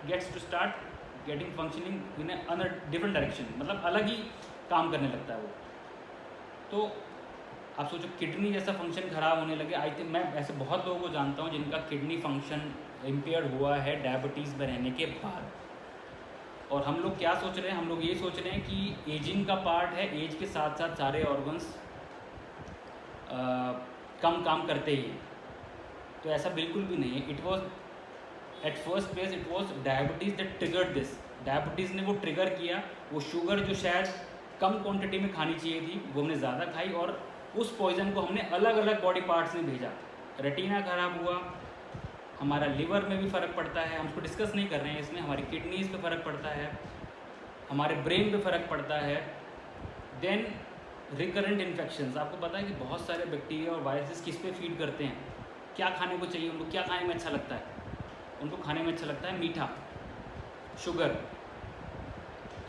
gets to start getting functioning in a different direction, मतलब अलग ही काम करने लगता है वो। तो आप सोचो, किडनी जैसा फंक्शन खराब होने लगे। आई थिंक मैं ऐसे बहुत लोगों को जानता हूँ जिनका किडनी फंक्शन इम्पेयर्ड हुआ है डायबिटीज़ में रहने के बाद। और हम लोग क्या सोच रहे हैं, हम लोग ये सोच रहे हैं कि एजिंग का पार्ट है, एज के साथ साथ सारे ऑर्गन्स कम काम करते ही। तो ऐसा बिल्कुल भी नहीं है। It was at first place, it was diabetes that triggered this. Diabetes ने वो ट्रिगर किया, वो शुगर जो शायद कम क्वांटिटी में खानी चाहिए थी वो हमने ज़्यादा खाई, और उस पॉइजन को हमने अलग अलग बॉडी पार्ट्स में भेजा। रेटिना खराब हुआ, हमारा लिवर में भी फ़र्क पड़ता है, हम उसको डिस्कस नहीं कर रहे हैं इसमें। हमारी किडनीज़ पे फ़र्क पड़ता है, हमारे ब्रेन पे फ़र्क पड़ता है। देन रिकरेंट इन्फेक्शंस, आपको पता है कि बहुत सारे बैक्टीरिया और वायरसेस किस पे फीड करते हैं, क्या खाने को चाहिए उनको, क्या खाने में अच्छा लगता है उनको, खाने में अच्छा लगता है मीठा, शुगर।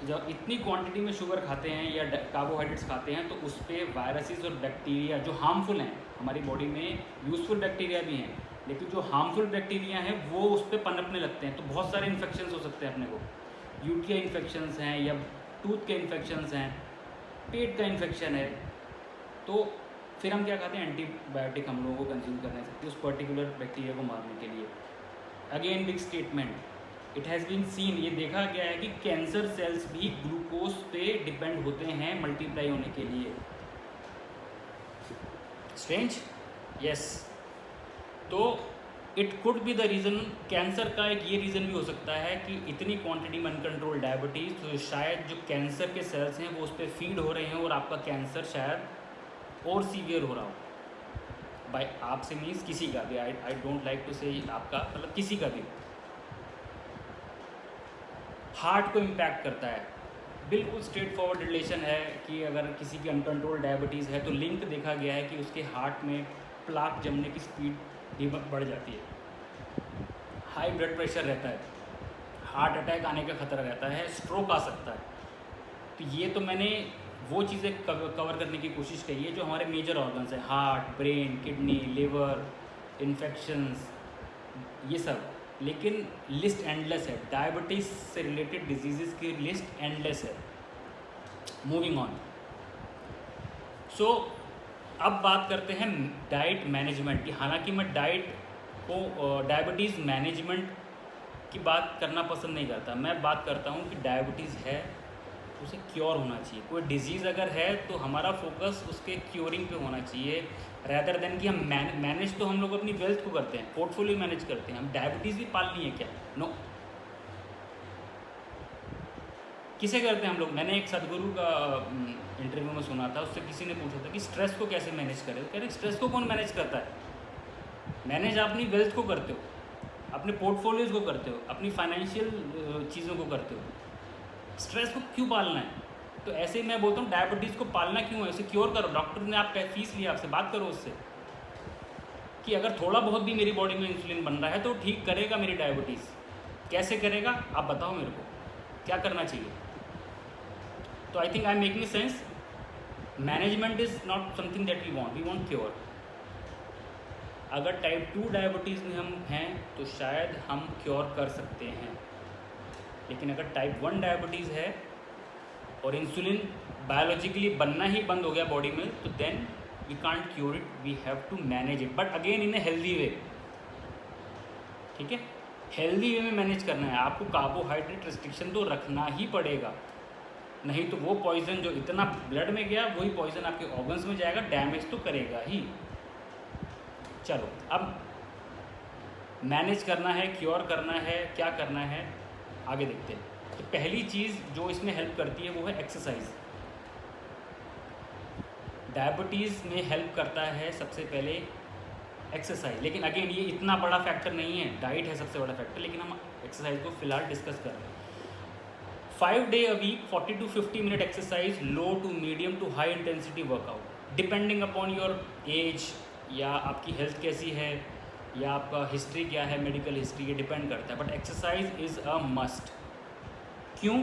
जब इतनी क्वांटिटी में शुगर खाते हैं या कार्बोहाइड्रेट्स खाते हैं तो उस पर वायरसेस और बैक्टीरिया जो हार्मफुल हैं, हमारी बॉडी में यूज़फुल बैक्टीरिया भी हैं, लेकिन जो हार्मफुल बैक्टीरिया हैं वो उस पर पनपने लगते हैं। तो बहुत सारे इन्फेक्शंस हो सकते हैं अपने को, यूटीआई इन्फेक्शंस हैं, या टूथ के इन्फेक्शंस हैं, पेट का इन्फेक्शन है। तो फिर हम क्या खाते हैं, एंटीबायोटिक हम लोगों को कंज्यूम करना चाहिए उस पर्टिकुलर बैक्टीरिया को मारने के लिए। Again big statement, it has been seen, ये देखा गया है कि कैंसर सेल्स भी ग्लूकोज पे डिपेंड होते हैं मल्टीप्लाई होने के लिए। Strange, yes. तो it could be the reason, cancer का एक ये रीज़न भी हो सकता है कि इतनी क्वांटिटी में अनकंट्रोल डायबिटीज़, तो शायद जो कैंसर के सेल्स हैं वो उस पर फीड हो रहे हैं और आपका कैंसर शायद और सीवियर हो रहा हो। बाय आपसे मीन्स किसी का भी, आई डोंट लाइक टू से आपका, मतलब किसी का भी। हार्ट को इम्पैक्ट करता है, बिल्कुल स्ट्रेट फॉरवर्ड रिलेशन है कि अगर किसी की अनकंट्रोल डायबिटीज़ है तो लिंक देखा गया है कि उसके हार्ट में प्लाक जमने की स्पीड भी बढ़ जाती है, हाई ब्लड प्रेशर रहता है, हार्ट अटैक आने का खतरा रहता है, स्ट्रोक आ सकता है। तो ये तो मैंने वो चीज़ें कवर करने की कोशिश की है जो हमारे मेजर ऑर्गन्स हैं, heart, brain, kidney, liver, infections, ये सब। लेकिन लिस्ट एंडलेस है, डायबिटीज़ से रिलेटेड डिजीज़ की लिस्ट एंडलेस है। मूविंग ऑन, सो अब बात करते हैं डाइट मैनेजमेंट की। हालांकि मैं डाइट को डायबिटीज़ मैनेजमेंट की बात करना पसंद नहीं करता। मैं बात करता हूँ कि डायबिटीज़ है तो उसे क्योर होना चाहिए। कोई डिजीज़ अगर है तो हमारा फोकस उसके क्योरिंग पे होना चाहिए, रैदर देन कि हम मैनेज तो हम लोग अपनी वेल्थ को करते हैं, पोर्टफोलियो मैनेज करते हैं, हम डायबिटीज़ भी पालनी है क्या? नो। किसे करते हैं हम लोग? मैंने एक सदगुरु का इंटरव्यू में सुना था, उससे किसी ने पूछा था कि स्ट्रेस को कैसे मैनेज करें। कह रहे स्ट्रेस को कौन मैनेज करता है? मैनेज आप अपनी वेल्थ को करते हो, अपने पोर्टफोलियोज को करते हो, अपनी फाइनेंशियल चीज़ों को करते हो। स्ट्रेस को क्यों पालना है? तो ऐसे ही मैं बोलता हूँ डायबिटीज़ को पालना क्यों है? उसे क्योर करो। डॉक्टर ने आप फीस लिया, आपसे बात करो उससे कि अगर थोड़ा बहुत भी मेरी बॉडी में इंसुलिन बन रहा है तो ठीक करेगा मेरी डायबिटीज़। कैसे करेगा आप बताओ मेरे को, क्या करना चाहिए? तो I think I am making sense. Management is not something that we want cure. अगर टाइप 2 डायबिटीज़ में हम हैं तो शायद हम क्योर कर सकते हैं, लेकिन अगर टाइप 1 डायबिटीज़ है और इंसुलिन बायोलॉजिकली बनना ही बंद हो गया बॉडी में, तो then we can't cure it, we have to manage it, but again in a healthy way. ठीक है, हेल्दी वे में मैनेज करना है। आपको कार्बोहाइड्रेट रिस्ट्रिक्शन तो रखना ही पड़ेगा, नहीं तो वो पॉइजन जो इतना ब्लड में गया वही पॉइजन आपके ऑर्गन्स में जाएगा, डैमेज तो करेगा ही। चलो अब मैनेज करना है, क्योर करना है, क्या करना है आगे देखते हैं। तो पहली चीज़ जो इसमें हेल्प करती है वो है एक्सरसाइज। डायबिटीज़ में हेल्प करता है सबसे पहले एक्सरसाइज, लेकिन अगेन ये इतना बड़ा फैक्टर नहीं है, डाइट है सबसे बड़ा फैक्टर, लेकिन हम एक्सरसाइज को फिलहाल डिस्कस कर रहे हैं। 5 day a week 40 to 50 minute exercise, low to medium to high intensity workout, depending upon your age या आपकी हेल्थ कैसी है या आपका हिस्ट्री क्या है, मेडिकल हिस्ट्री, ये डिपेंड करता है, but exercise is a must. क्यों?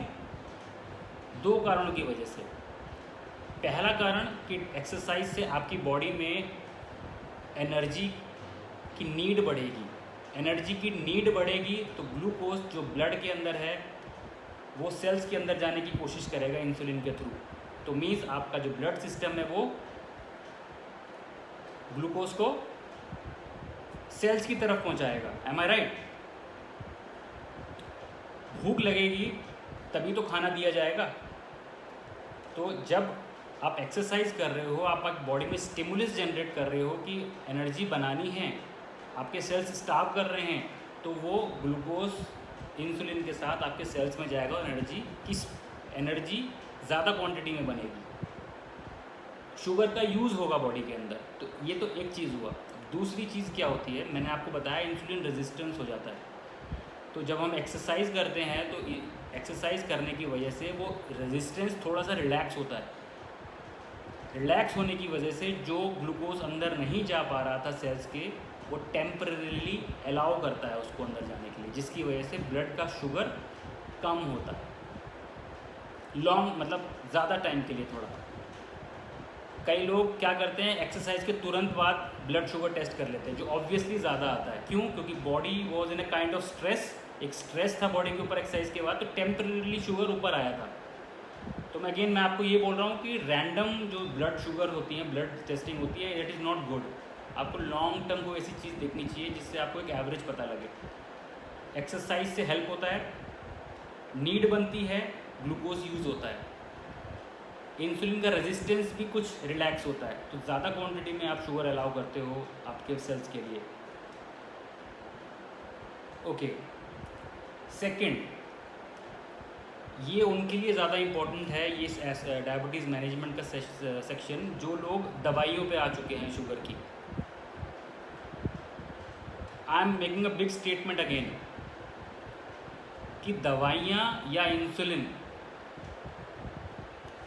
2 कारणों की वजह से। पहला कारण कि एक्सरसाइज से आपकी बॉडी में एनर्जी की नीड बढ़ेगी। एनर्जी की नीड बढ़ेगी तो ग्लूकोज जो ब्लड के अंदर है वो सेल्स के अंदर जाने की कोशिश करेगा इंसुलिन के थ्रू, तो मीन्स आपका जो ब्लड सिस्टम है वो ग्लूकोज को सेल्स की तरफ पहुंचाएगा। M I right? भूख लगेगी तभी तो खाना दिया जाएगा। तो जब आप एक्सरसाइज कर रहे हो, आप बॉडी में स्टिमुलस जनरेट कर रहे हो कि एनर्जी बनानी है, आपके सेल्स स्टार्व कर रहे हैं, तो वो ग्लूकोज इंसुलिन के साथ आपके सेल्स में जाएगा और एनर्जी ज़्यादा क्वांटिटी में बनेगी, शुगर का यूज़ होगा बॉडी के अंदर। तो ये तो एक चीज़ हुआ। दूसरी चीज़ क्या होती है, मैंने आपको बताया इंसुलिन रेजिस्टेंस हो जाता है। तो जब हम एक्सरसाइज करते हैं तो एक्सरसाइज करने की वजह से वो रेजिस्टेंस थोड़ा सा रिलैक्स होता है। रिलैक्स होने की वजह से जो ग्लूकोज अंदर नहीं जा पा रहा था सेल्स के, वो टेम्परेरीली अलाउ करता है उसको अंदर जाने के लिए, जिसकी वजह से ब्लड का शुगर कम होता है लॉन्ग, मतलब ज़्यादा टाइम के लिए थोड़ा। कई लोग क्या करते हैं, एक्सरसाइज के तुरंत बाद ब्लड शुगर टेस्ट कर लेते हैं, जो ऑब्वियसली ज़्यादा आता है। क्यों? क्योंकि body was in a kind of stress, एक स्ट्रेस था बॉडी के ऊपर एक्सरसाइज के बाद, तो टेम्परेरीली शुगर ऊपर आया था। तो मैं आपको ये बोल रहा हूँ कि रैंडम जो ब्लड शुगर होती है, ब्लड टेस्टिंग होती है, इट इज़ नॉट गुड। आपको लॉन्ग टर्म को ऐसी चीज़ देखनी चाहिए जिससे आपको एक एवरेज पता लगे। एक्सरसाइज से हेल्प होता है, नीड बनती है, ग्लूकोज यूज़ होता है, इंसुलिन का रेजिस्टेंस भी कुछ रिलैक्स होता है, तो ज़्यादा क्वांटिटी में आप शुगर अलाउ करते हो आपके सेल्स के लिए। ओके, सेकंड, ये उनके लिए ज़्यादा इम्पोर्टेंट है ये डायबिटीज़ मैनेजमेंट का सेक्शन, जो लोग दवाइयों पे आ चुके हैं शुगर की। आई am making a big statement again कि दवाइयाँ या इंसुलिन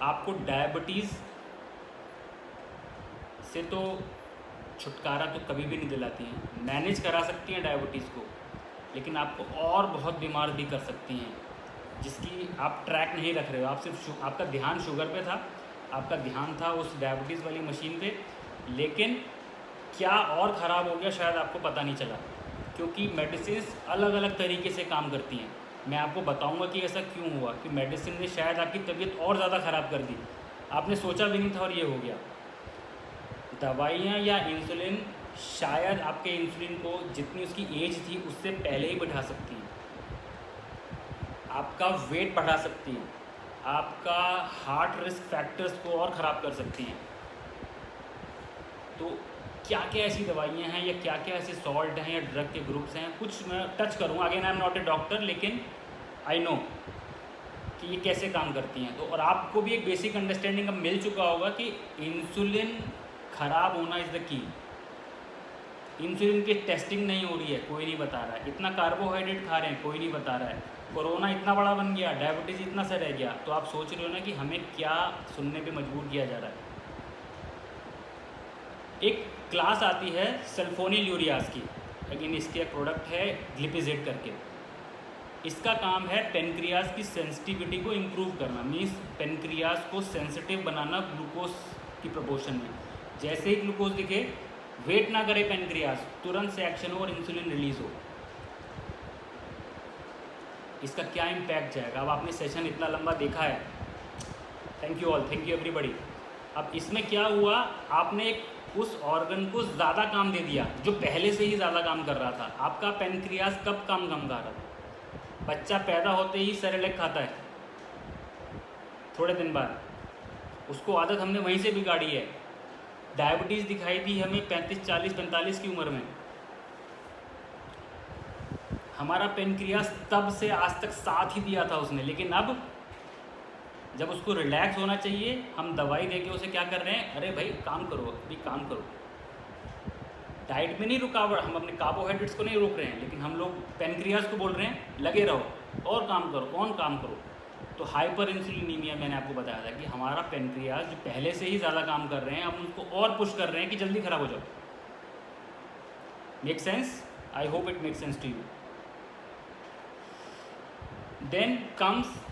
आपको डायबिटीज़ से तो छुटकारा तो कभी भी नहीं दिलाती हैं, मैनेज करा सकती हैं डायबिटीज़ को, लेकिन आपको और बहुत बीमार भी कर सकती हैं जिसकी आप ट्रैक नहीं रख रहे हो। आप सिर्फ आपका ध्यान शुगर पे था, आपका ध्यान था उस डायबिटीज़ वाली मशीन पे, लेकिन क्या और ख़राब हो गया शायद आपको पता नहीं चला, क्योंकि मेडिसिन अलग अलग तरीके से काम करती हैं। मैं आपको बताऊंगा कि ऐसा क्यों हुआ, कि मेडिसिन ने शायद आपकी तबीयत और ज़्यादा ख़राब कर दी, आपने सोचा भी नहीं था और ये हो गया। दवाइयाँ या इंसुलिन शायद आपके इंसुलिन को जितनी उसकी एज थी उससे पहले ही बढ़ा सकती है, आपका वेट बढ़ा सकती हैं, आपका हार्ट रिस्क फैक्टर्स को और ख़राब कर सकती हैं। तो क्या क्या ऐसी दवाइयाँ हैं या क्या क्या ऐसे सॉल्ट हैं या ड्रग के ग्रुप्स हैं, कुछ मैं टच करूँगा। Again I am not a doctor, लेकिन आई नो कि ये कैसे काम करती हैं। तो और आपको भी एक बेसिक अंडरस्टैंडिंग अब मिल चुका होगा कि इंसुलिन ख़राब होना इज़ द की। इंसुलिन की टेस्टिंग नहीं हो रही है, कोई नहीं बता रहा है। इतना कार्बोहाइड्रेट खा रहे हैं, कोई नहीं बता रहा है। कोरोना इतना बड़ा बन गया, डायबिटीज़ इतना सा रह गया, तो आप सोच रहे हो ना कि हमें क्या सुनने पे मजबूर किया जा रहा है। एक क्लास आती है सल्फोनिलयूरियाज की, लेकिन इसके एक प्रोडक्ट है ग्लिपिजेट करके। इसका काम है पेनक्रियाज की सेंसिटिविटी को इम्प्रूव करना, मीन्स पेनक्रियाज को सेंसिटिव बनाना ग्लूकोज की प्रोपोर्शन में। जैसे ही ग्लूकोज दिखे, वेट ना करे पेनक्रियाज, तुरंत से एक्शन हो और इंसुलिन रिलीज हो। इसका क्या इम्पैक्ट जाएगा। अब आपने सेशन इतना लंबा देखा है, thank you all, thank you everybody. अब इसमें क्या हुआ, आपने एक उस ऑर्गन को ज़्यादा काम दे दिया जो पहले से ही ज़्यादा काम कर रहा था। आपका पेनक्रियाज कब काम कर रहा था? बच्चा पैदा होते ही सेरेलैक खाता है, थोड़े दिन बाद उसको आदत हमने वहीं से बिगाड़ी है। डायबिटीज़ दिखाई दी हमें 35, 40, 45 की उम्र में। हमारा पेनक्रियास तब से आज तक साथ ही दिया था उसने, लेकिन अब जब उसको रिलैक्स होना चाहिए, हम दवाई देके उसे क्या कर रहे हैं, अरे भाई काम करो, अभी काम करो। डाइट में नहीं रुकावट, हम अपने कार्बोहाइड्रेट्स को नहीं रोक रहे हैं, लेकिन हम लोग पेनक्रियास को बोल रहे हैं लगे रहो और काम करो, कौन काम करो। तो हाइपर इंसुलिनीमिया मैंने आपको बताया था कि हमारा पेनक्रियास जो पहले से ही ज़्यादा काम कर रहे हैं, अब उनको और पुश कर रहे हैं कि जल्दी ख़राब हो जाओ। Make sense? I hope it make sense to you. Then comes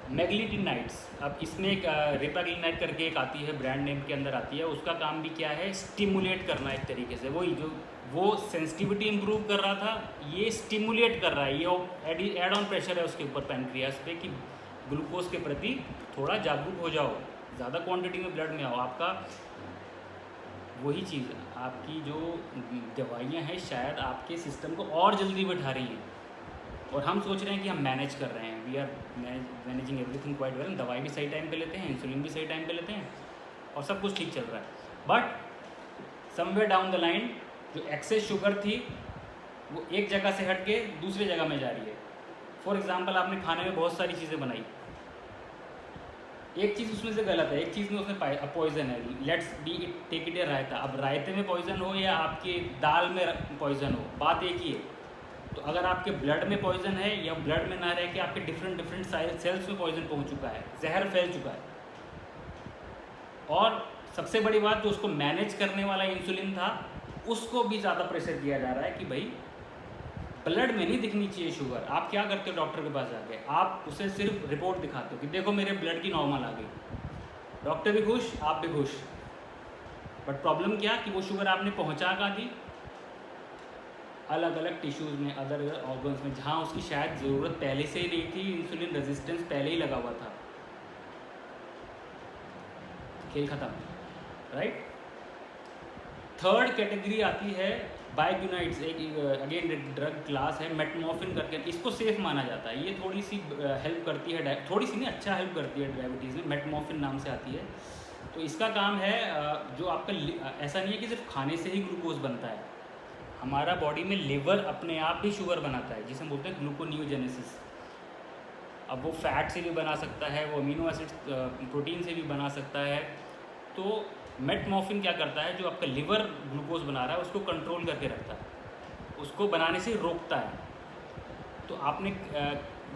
meglitinides. अब इसमें एक रिपाग्लिनाइड करके एक आती है, ब्रांड नेम के अंदर आती है। उसका काम भी क्या है, स्टिमुलेट करना एक तरीके से। वही जो वो सेंसिटिविटी इंप्रूव कर रहा था, ये स्टिमुलेट कर रहा है, ये एड ऑन प्रेशर है उसके ऊपर पेनक्रियास पे कि ग्लूकोज के प्रति थोड़ा जागरूक हो जाओ, ज़्यादा क्वांटिटी में ब्लड में आओ। आपका वही चीज़, आपकी जो दवाइयाँ हैं शायद आपके सिस्टम को और जल्दी बैठा रही हैं, और हम सोच रहे हैं कि हम मैनेज कर रहे हैं, we are managing everything quite well. दवाई भी सही टाइम पे लेते हैं, इंसुलिन भी सही टाइम पे लेते हैं, और सब कुछ ठीक चल रहा है। But somewhere down the line जो एक्सेस शुगर थी वो एक जगह से हट के दूसरी जगह में जा रही है। फॉर एग्जांपल, आपने खाने में बहुत सारी चीज़ें बनाई, एक चीज़ उसमें से गलत है, एक चीज़ में उसमें पॉइजन है। Let's be it take it a raita. अब रायते में पॉइजन हो या आपकी दाल में पॉइजन हो, बात एक ही है। तो अगर आपके ब्लड में पॉइजन है या ब्लड में ना रह के आपके डिफरेंट सेल्स में पॉइजन पहुंच चुका है, जहर फैल चुका है। और सबसे बड़ी बात, जो उसको मैनेज करने वाला इंसुलिन था उसको भी ज़्यादा प्रेशर दिया जा रहा है कि भाई ब्लड में नहीं दिखनी चाहिए शुगर। आप क्या करते हो, डॉक्टर के पास जाके आप उसे सिर्फ रिपोर्ट दिखाते हो कि देखो मेरे ब्लड की नॉर्मल आ गई। डॉक्टर भी खुश, आप भी खुश। बट प्रॉब्लम क्या कि वो शुगर आपने पहुंचा कहाँ दी, अलग अलग टिश्यूज़ में, अदर ऑर्गन्स में, जहाँ उसकी शायद ज़रूरत पहले से ही नहीं थी, इंसुलिन रेजिस्टेंस पहले ही लगा हुआ था। खेल खत्म, राइट। थर्ड कैटेगरी आती है बाइक्यूनाइड्स, एक अगेन ड्रग क्लास है, मेटमॉर्फिन करके। इसको सेफ माना जाता है, ये थोड़ी सी हेल्प करती है, थोड़ी सी नहीं, अच्छा हेल्प करती है डायबिटीज़ में। मेटमॉर्फिन नाम से आती है। तो इसका काम है जो आपका, ऐसा नहीं है कि सिर्फ खाने से ही ग्लूकोज बनता है, हमारा बॉडी में लिवर अपने आप ही शुगर बनाता है, जिसे हम बोलते हैं ग्लूकोनियोजेनेसिस। अब वो फैट से भी बना सकता है, वो अमीनो एसिड प्रोटीन से भी बना सकता है। तो मेटमॉर्फिन क्या करता है, जो आपका लिवर ग्लूकोज बना रहा है उसको कंट्रोल करके रखता है, उसको बनाने से रोकता है। तो आपने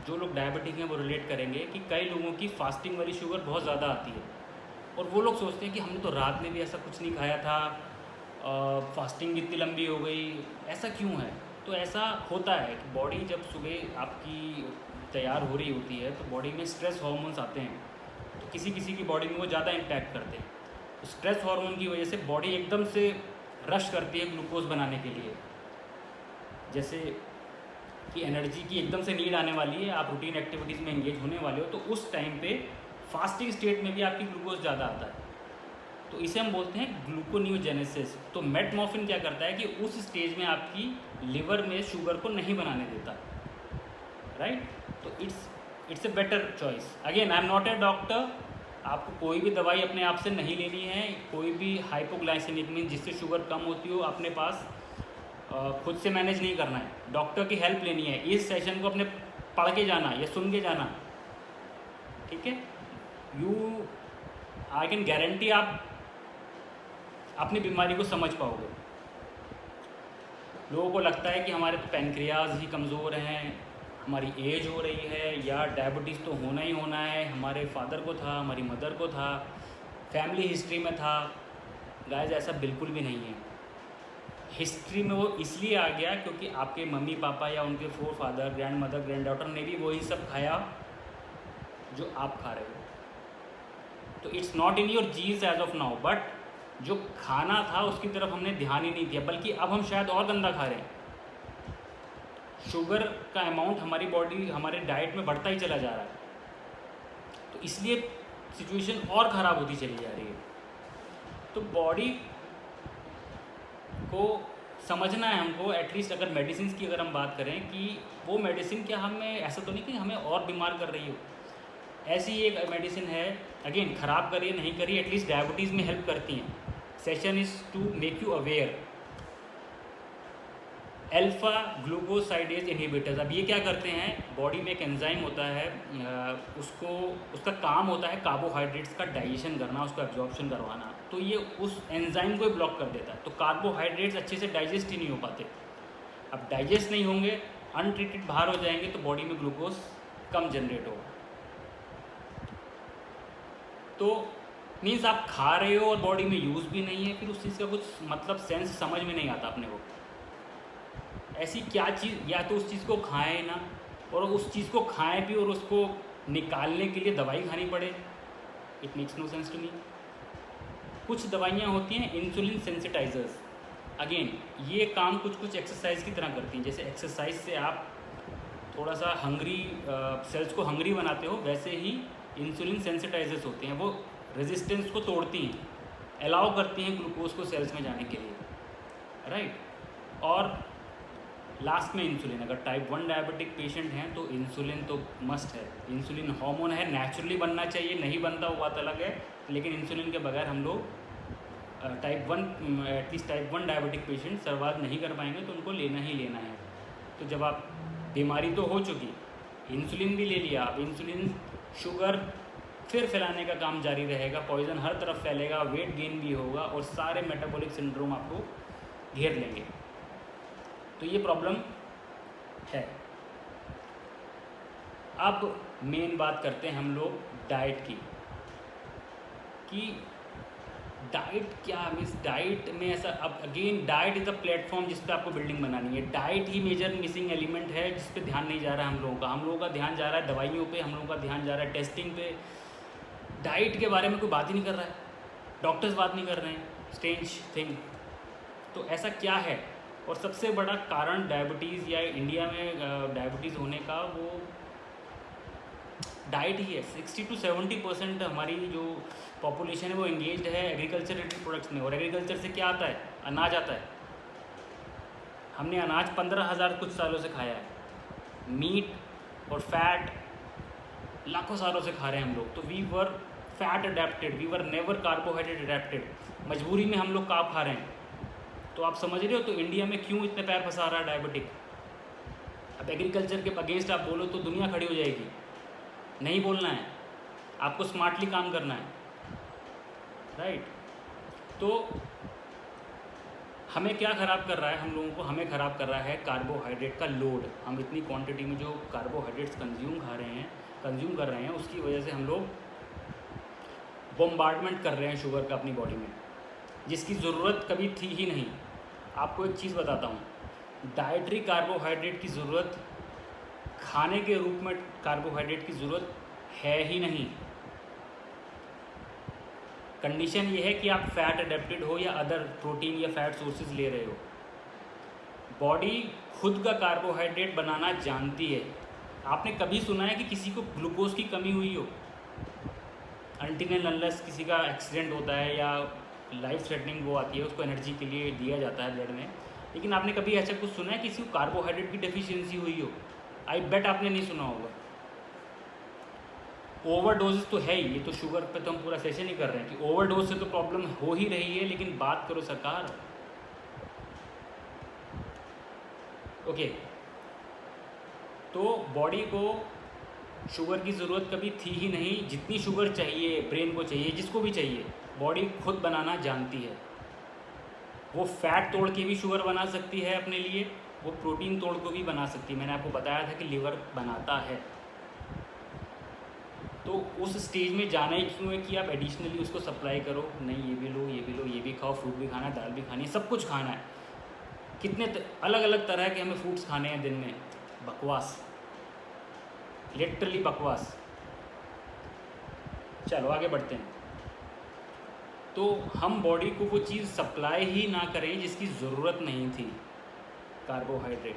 जो लोग डायबिटिक हैं वो रिलेट करेंगे कि कई लोगों की फास्टिंग वाली शुगर बहुत ज़्यादा आती है, और वो लोग सोचते हैं कि हमने तो रात में भी ऐसा कुछ नहीं खाया था, फास्टिंग इतनी लंबी हो गई, ऐसा क्यों है। तो ऐसा होता है कि बॉडी जब सुबह आपकी तैयार हो रही होती है तो बॉडी में स्ट्रेस हार्मोन्स आते हैं, तो किसी किसी की बॉडी में वो ज़्यादा इम्पैक्ट करते हैं। तो स्ट्रेस हार्मोन की वजह से बॉडी एकदम से रश करती है ग्लूकोज बनाने के लिए, जैसे कि एनर्जी की एकदम से नीड आने वाली है, आप रूटीन एक्टिविटीज़ में एंगेज होने वाले हो, तो उस टाइम पे फास्टिंग स्टेट में भी आपकी ग्लूकोज ज़्यादा आता है। तो इसे हम बोलते हैं ग्लूकोनियोजेनेसिस। तो मेटमॉर्फिन क्या करता है कि उस स्टेज में आपकी लिवर में शुगर को नहीं बनाने देता, राइट। तो it's a better choice. Again I am not a doctor, आपको कोई भी दवाई अपने आप से नहीं लेनी है। कोई भी हाइपोग्लाइसेमिक मीन जिससे शुगर कम होती हो अपने पास खुद से मैनेज नहीं करना है, डॉक्टर की हेल्प लेनी है। इस सेशन को अपने पढ़ के जाना या सुन के जाना, ठीक है। आई कैन गारंटी आप अपनी बीमारी को समझ पाओगे। लोगों को लगता है कि हमारे पैनक्रियाज ही कमज़ोर हैं, हमारी एज हो रही है, या डायबिटीज़ तो होना ही होना है, हमारे फादर को था, हमारी मदर को था, फैमिली हिस्ट्री में था। गाइस ऐसा बिल्कुल भी नहीं है। हिस्ट्री में वो इसलिए आ गया क्योंकि आपके मम्मी पापा या उनके four father, grand mother, grand daughter ने भी वही सब खाया जो आप खा रहे हो। तो it's not in your genes as of now, but जो खाना था उसकी तरफ हमने ध्यान ही नहीं दिया, बल्कि अब हम शायद और गंदा खा रहे हैं। शुगर का अमाउंट हमारी बॉडी, हमारे डाइट में बढ़ता ही चला जा रहा है, तो इसलिए सिचुएशन और ख़राब होती चली जा रही है। तो बॉडी को समझना है हमको, एटलीस्ट अगर मेडिसिन की अगर हम बात करें कि वो मेडिसिन क्या हमें, ऐसा तो नहीं कि हमें और बीमार कर रही हो। ऐसी एक मेडिसिन है, अगेन ख़राब करिए नहीं करिए, एटलीस्ट डायबिटीज़ में हेल्प करती हैं। Session is to make you aware. Alpha glucosidase inhibitors, अब ये क्या करते हैं, बॉडी में एक एंजाइम होता है, उसका काम होता है कार्बोहाइड्रेट्स का डाइजेशन करना, उसका एब्जॉर्प्शन करवाना। तो ये उस एंजाइम को ब्लॉक कर देता है, तो कार्बोहाइड्रेट्स अच्छे से डाइजेस्ट ही नहीं हो पाते। अब डाइजेस्ट नहीं होंगे, अनट्रीटेड बाहर हो जाएंगे, तो बॉडी में ग्लूकोज कम जनरेट होगा। तो मीन्स आप खा रहे हो और बॉडी में यूज़ भी नहीं है, फिर उस चीज़ का कुछ मतलब सेंस समझ में नहीं आता अपने को। ऐसी क्या चीज़, या तो उस चीज़ को खाएं ना, और उस चीज़ को खाएं भी और उसको निकालने के लिए दवाई खानी पड़े, it makes no sense to me. कुछ दवाइयाँ होती हैं इंसुलिन सेंसिटाइजर्स, अगेन ये काम कुछ एक्सरसाइज की तरह करती हैं। जैसे एक्सरसाइज से आप थोड़ा सा हंग्री सेल्स को हंग्री बनाते हो, वैसे ही इंसुलिन सेंसिटाइजर्स होते हैं, वो रेजिस्टेंस को तोड़ती हैं, अलाउ करती हैं ग्लूकोज को सेल्स में जाने के लिए, राइट। और लास्ट में इंसुलिन, अगर टाइप 1 डायबिटिक पेशेंट हैं तो इंसुलिन तो मस्ट है। इंसुलिन हार्मोन है, नेचुरली बनना चाहिए, नहीं बनता वो बात अलग है, लेकिन इंसुलिन के बगैर हम लोग at least type 1 diabetic patient survive नहीं कर पाएंगे, तो उनको लेना ही लेना है। तो जब आप, बीमारी तो हो चुकी, इंसुलिन भी ले लिया, अब इंसुलिन शुगर फिर फैलाने का काम जारी रहेगा, पॉइजन हर तरफ फैलेगा, वेट गेन भी होगा और सारे मेटाबॉलिक सिंड्रोम आपको घेर लेंगे। तो ये प्रॉब्लम है। अब मेन बात करते हैं हम लोग डाइट की, कि डाइट क्या मीन्स, डाइट में ऐसा, अब again diet is a platform जिस पे आपको बिल्डिंग बनानी है। डाइट ही मेजर मिसिंग एलिमेंट है जिस पे ध्यान नहीं जा रहा है हम लोगों का। हम लोगों का ध्यान जा रहा है दवाइयों पे, हम लोगों का ध्यान जा रहा है टेस्टिंग पे, डाइट के बारे में कोई बात ही नहीं कर रहा है, डॉक्टर्स बात नहीं कर रहे हैं, स्ट्रेंज थिंग। तो ऐसा क्या है? और सबसे बड़ा कारण डायबिटीज़ या इंडिया में डायबिटीज़ होने का वो डाइट ही है। 60 to 70% हमारी जो पॉपुलेशन है वो एंगेज्ड है एग्रीकल्चर रिलेटेड प्रोडक्ट्स में। और एग्रीकल्चर से क्या आता है? अनाज आता है। हमने अनाज 15,000 कुछ सालों से खाया है, मीट और फैट लाखों सालों से खा रहे हैं हम लोग। तो we were fat adapted, we were never carbohydrate adapted. मजबूरी में हम लोग कार्ब खा रहे हैं। तो आप समझ रहे हो तो इंडिया में क्यों इतने पैर फंसा रहा है डायबिटिक। अब एग्रीकल्चर के अगेंस्ट आप बोलो तो दुनिया खड़ी हो जाएगी। नहीं बोलना है, आपको स्मार्टली काम करना है, राइट। तो हमें क्या ख़राब कर रहा है हम लोगों को? हमें ख़राब कर रहा है कार्बोहाइड्रेट का लोड। हम इतनी क्वांटिटी में जो कार्बोहाइड्रेट्स कंज्यूम कर रहे हैं उसकी वजह से हम लोग बॉम्बार्डमेंट कर रहे हैं शुगर का अपनी बॉडी में, जिसकी ज़रूरत कभी थी ही नहीं। आपको एक चीज़ बताता हूँ, डाइटरी कार्बोहाइड्रेट की ज़रूरत, खाने के रूप में कार्बोहाइड्रेट की ज़रूरत है ही नहीं। कंडीशन ये है कि आप फैट अडेप्टेड हो या अदर प्रोटीन या फैट सोर्सेज ले रहे हो। बॉडी खुद का कार्बोहाइड्रेट बनाना जानती है। आपने कभी सुना है कि किसी को ग्लूकोज की कमी हुई हो? अनटिल एंड अनलेस किसी का एक्सीडेंट होता है या लाइफ थ्रेटनिंग वो आती है, उसको एनर्जी के लिए दिया जाता है ब्लड में। लेकिन आपने कभी ऐसा कुछ सुना है किसी को कार्बोहाइड्रेट की डेफिशिएंसी हुई हो? आई बेट आपने नहीं सुना होगा। ओवरडोजेस तो है ही, ये तो शुगर पे तो हम पूरा सेशन ही कर रहे हैं कि ओवरडोज से तो प्रॉब्लम हो ही रही है, लेकिन बात करो सरकार। ओके, तो बॉडी को शुगर की ज़रूरत कभी थी ही नहीं। जितनी शुगर चाहिए ब्रेन को चाहिए, जिसको भी चाहिए, बॉडी खुद बनाना जानती है। वो फैट तोड़ के भी शुगर बना सकती है अपने लिए, वो प्रोटीन तोड़ को भी बना सकती है। मैंने आपको बताया था कि लिवर बनाता है। तो उस स्टेज में जाना ही क्यों है कि आप एडिशनली उसको सप्लाई करो? नहीं, ये भी लो, ये भी लो, ये भी खाओ, फ्रूट भी खाना है, दाल भी खानी है, सब कुछ खाना है। कितने अलग अलग तरह के हमें फ्रूट्स खाने हैं दिन में। बकवास, लिटरली बकवास। चलो आगे बढ़ते हैं। तो हम बॉडी को वो चीज़ सप्लाई ही ना करें जिसकी ज़रूरत नहीं थी, कार्बोहाइड्रेट।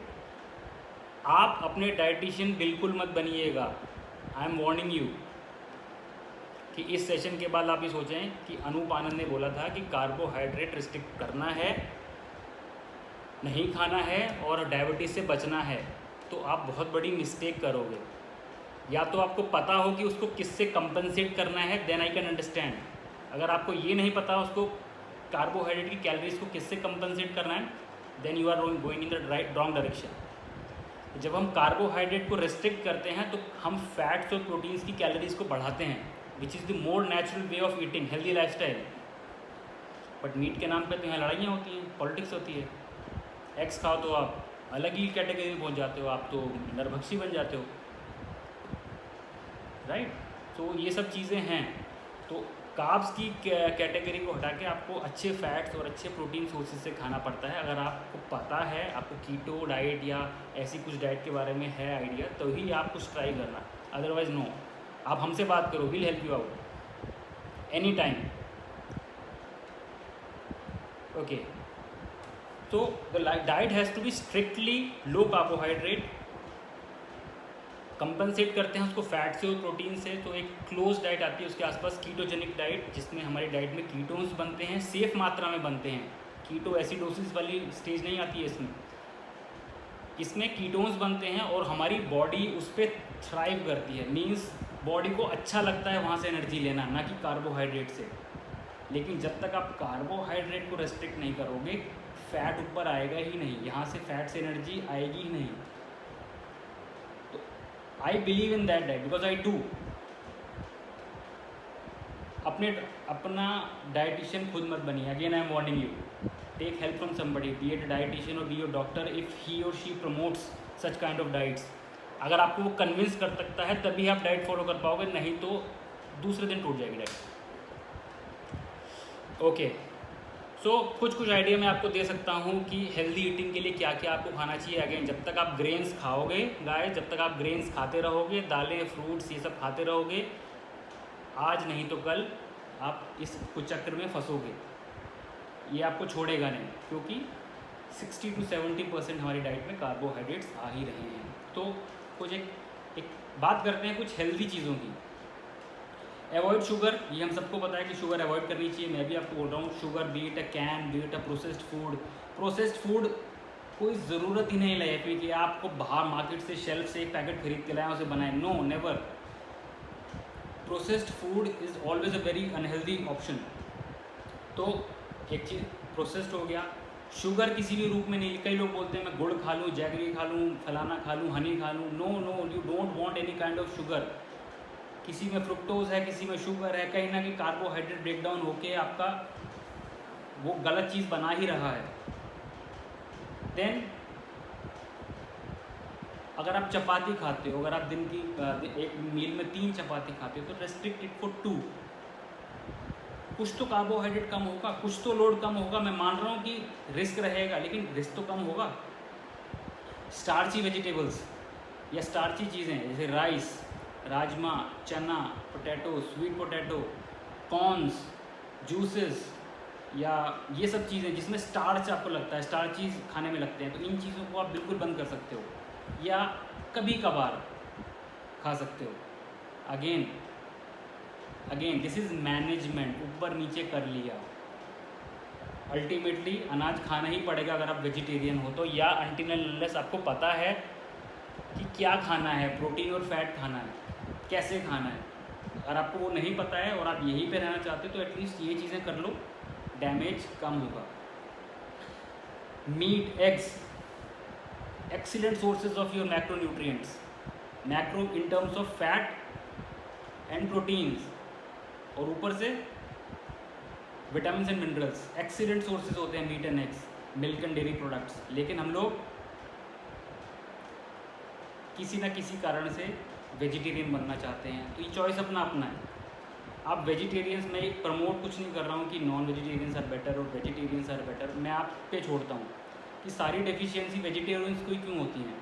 आप अपने डाइटिशियन बिल्कुल मत बनिएगा। आई एम वार्निंग यू कि इस सेशन के बाद आप ये सोचें कि अनूप आनंद ने बोला था कि कार्बोहाइड्रेट रिस्ट्रिक्ट करना है, नहीं खाना है और डायबिटीज़ से बचना है, तो आप बहुत बड़ी मिस्टेक करोगे। या तो आपको पता हो कि उसको किससे कंपनसेट करना है, देन आई कैन अंडरस्टैंड। अगर आपको ये नहीं पता उसको कार्बोहाइड्रेट की कैलोरीज को किससे कंपनसेट करना है, then you are going in the wrong direction. जब हम कार्बोहाइड्रेट को रेस्ट्रिक्ट करते हैं तो हम फैट्स और प्रोटीन्स की कैलोरीज को बढ़ाते हैं, which is the more natural way of eating healthy lifestyle. But meat के नाम पे तो यहाँ लड़ाइयाँ होती हैं, पॉलिटिक्स होती है। एग्स खाओ तो आप अलग ही कैटेगरी में पहुँच जाते हो, आप तो नरभक्षी बन जाते हो, राइट। तो ये सब चीज़ें हैं। तो कार्ब्स की कैटेगरी को हटा के आपको अच्छे फैट्स और अच्छे प्रोटीन सोर्सेज से खाना पड़ता है। अगर आपको पता है, आपको कीटो डाइट या ऐसी कुछ डाइट के बारे में है आइडिया, तो ही आप कुछ ट्राई करना, अदरवाइज नो। आप हमसे बात करो, will help you out any time. Okay, तो the diet has to be strictly low carbohydrate. Compensate करते हैं उसको फैट से और प्रोटीन से। तो एक क्लोज डाइट आती है उसके आसपास, कीटोजेनिक डाइट, जिसमें हमारी डाइट में कीटोन्स बनते हैं, सेफ मात्रा में बनते हैं। कीटो एसिडोसिस वाली स्टेज नहीं आती है इसमें। इसमें कीटोन्स बनते हैं और हमारी बॉडी उस पर थ्राइव करती है। मीन्स बॉडी को अच्छा लगता है वहाँ से एनर्जी लेना, ना कि कार्बोहाइड्रेट से। लेकिन जब तक आप कार्बोहाइड्रेट को रेस्ट्रिक्ट नहीं करोगे, फैट ऊपर आएगा ही नहीं, यहाँ से फैट से एनर्जी आएगी ही नहीं। I believe in that diet because I do. अपना डाइटिशियन खुद मत बनिए। Again I am warning you, take help from somebody, be it dietitian or be your doctor, if he or she promotes such kind of diets. अगर आपको वो convince कर सकता है तभी आप डाइट फॉलो कर पाओगे, नहीं तो दूसरे दिन टूट जाएगी डाइट। ओके, सो कुछ आइडिया मैं आपको दे सकता हूँ कि हेल्दी ईटिंग के लिए क्या क्या आपको खाना चाहिए। अगेन, जब तक आप ग्रेन्स खाओगे गाइस, जब तक आप ग्रेन्स खाते रहोगे, दालें फ्रूट्स ये सब खाते रहोगे, आज नहीं तो कल आप इस कुचक्र में फंसोगे। ये आपको छोड़ेगा नहीं, क्योंकि 60 to 70% हमारी डाइट में कार्बोहाइड्रेट्स आ ही रहे हैं। तो कुछ एक बात करते हैं कुछ हेल्दी चीज़ों की। अवॉइड शुगर, ये हम सबको पता है कि शुगर अवॉइड करनी चाहिए। मैं भी आपको बोल रहा हूँ, sugar B it a can, B it a processed food. Processed food कोई ज़रूरत ही नहीं लाइफ में कि आपको बाहर मार्केट से शेल्फ से एक पैकेट खरीद के लाएं उसे बनाएं। No, never. Processed food is always a very unhealthy option. तो एक चीज़ प्रोसेस्ड हो गया। शुगर किसी भी रूप में नहीं। कई लोग बोलते हैं मैं गुड़ खा लूँ, जैगरी खा लूँ, फलाना खा लूँ, हनी खा लूँ। No no, you don't want any kind of sugar. किसी में फ्रुक्टोज है, किसी में शुगर है, कहीं ना कहीं कार्बोहाइड्रेट ब्रेक डाउन होके आपका वो गलत चीज़ बना ही रहा है। देन अगर आप चपाती खाते हो, अगर आप दिन की एक मील में 3 चपाती खाते हो, तो रेस्ट्रिक्ट इट फॉर 2। कुछ तो कार्बोहाइड्रेट कम होगा, कुछ तो लोड कम होगा। मैं मान रहा हूँ कि रिस्क रहेगा, लेकिन रिस्क तो कम होगा। स्टार्ची वेजिटेबल्स या स्टार्ची चीज़ें जैसे राइस, राजमा, चना, potato, sweet potato, corns, juices, या ये सब चीज़ें जिसमें स्टार्च आपको लगता है, स्टार्चीज खाने में लगते हैं, तो इन चीज़ों को आप बिल्कुल बंद कर सकते हो, या कभी कभार खा सकते हो। अगेन दिस इज़ मैनेजमेंट, ऊपर नीचे कर लिया। अल्टीमेटली अनाज खाना ही पड़ेगा अगर आप वेजिटेरियन हो तो, या अनटिल अनलेस आपको पता है कि क्या खाना है, प्रोटीन और फैट खाना है, कैसे खाना है। अगर आपको वो नहीं पता है और आप यहीं पे रहना चाहते हो तो एटलीस्ट ये चीज़ें कर लो, डैमेज कम होगा। Meat, eggs, excellent sources of your macronutrients, macro in terms of fat and proteins, और ऊपर से vitamin and minerals, excellent sources होते हैं meat and eggs, milk and dairy products. लेकिन हम लोग किसी ना किसी कारण से वेजिटेरियन बनना चाहते हैं, तो ये चॉइस अपना अपना है। आप वेजिटेरियंस में प्रमोट कुछ नहीं कर रहा हूँ कि नॉन वेजिटेरियंस आर बेटर और वेजिटेरियंस आर बेटर, मैं आप पे छोड़ता हूँ कि सारी डेफिशिएंसी वेजिटेरियंस को ही क्यों होती है।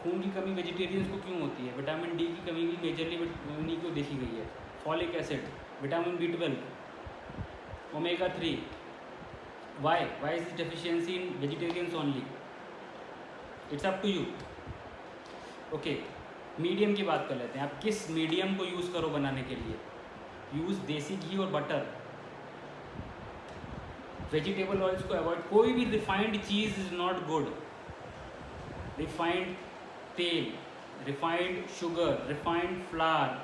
खून की कमी वेजिटेरियंस को क्यों होती है, विटामिन डी की कमी भी मेजरली उन्हीं को देखी गई है, folic acid, vitamin B12, omega 3, why is the deficiency in vegetarians only, it's up to you. Okay, medium की बात कर लेते हैं। आप किस मीडियम को यूज़ करो बनाने के लिए, यूज़ देसी घी और बटर, वेजिटेबल ऑयल्स को अवॉइड, कोई भी refined cheese is not good, refined तेल, रिफाइंड शुगर, रिफाइंड फ्लावर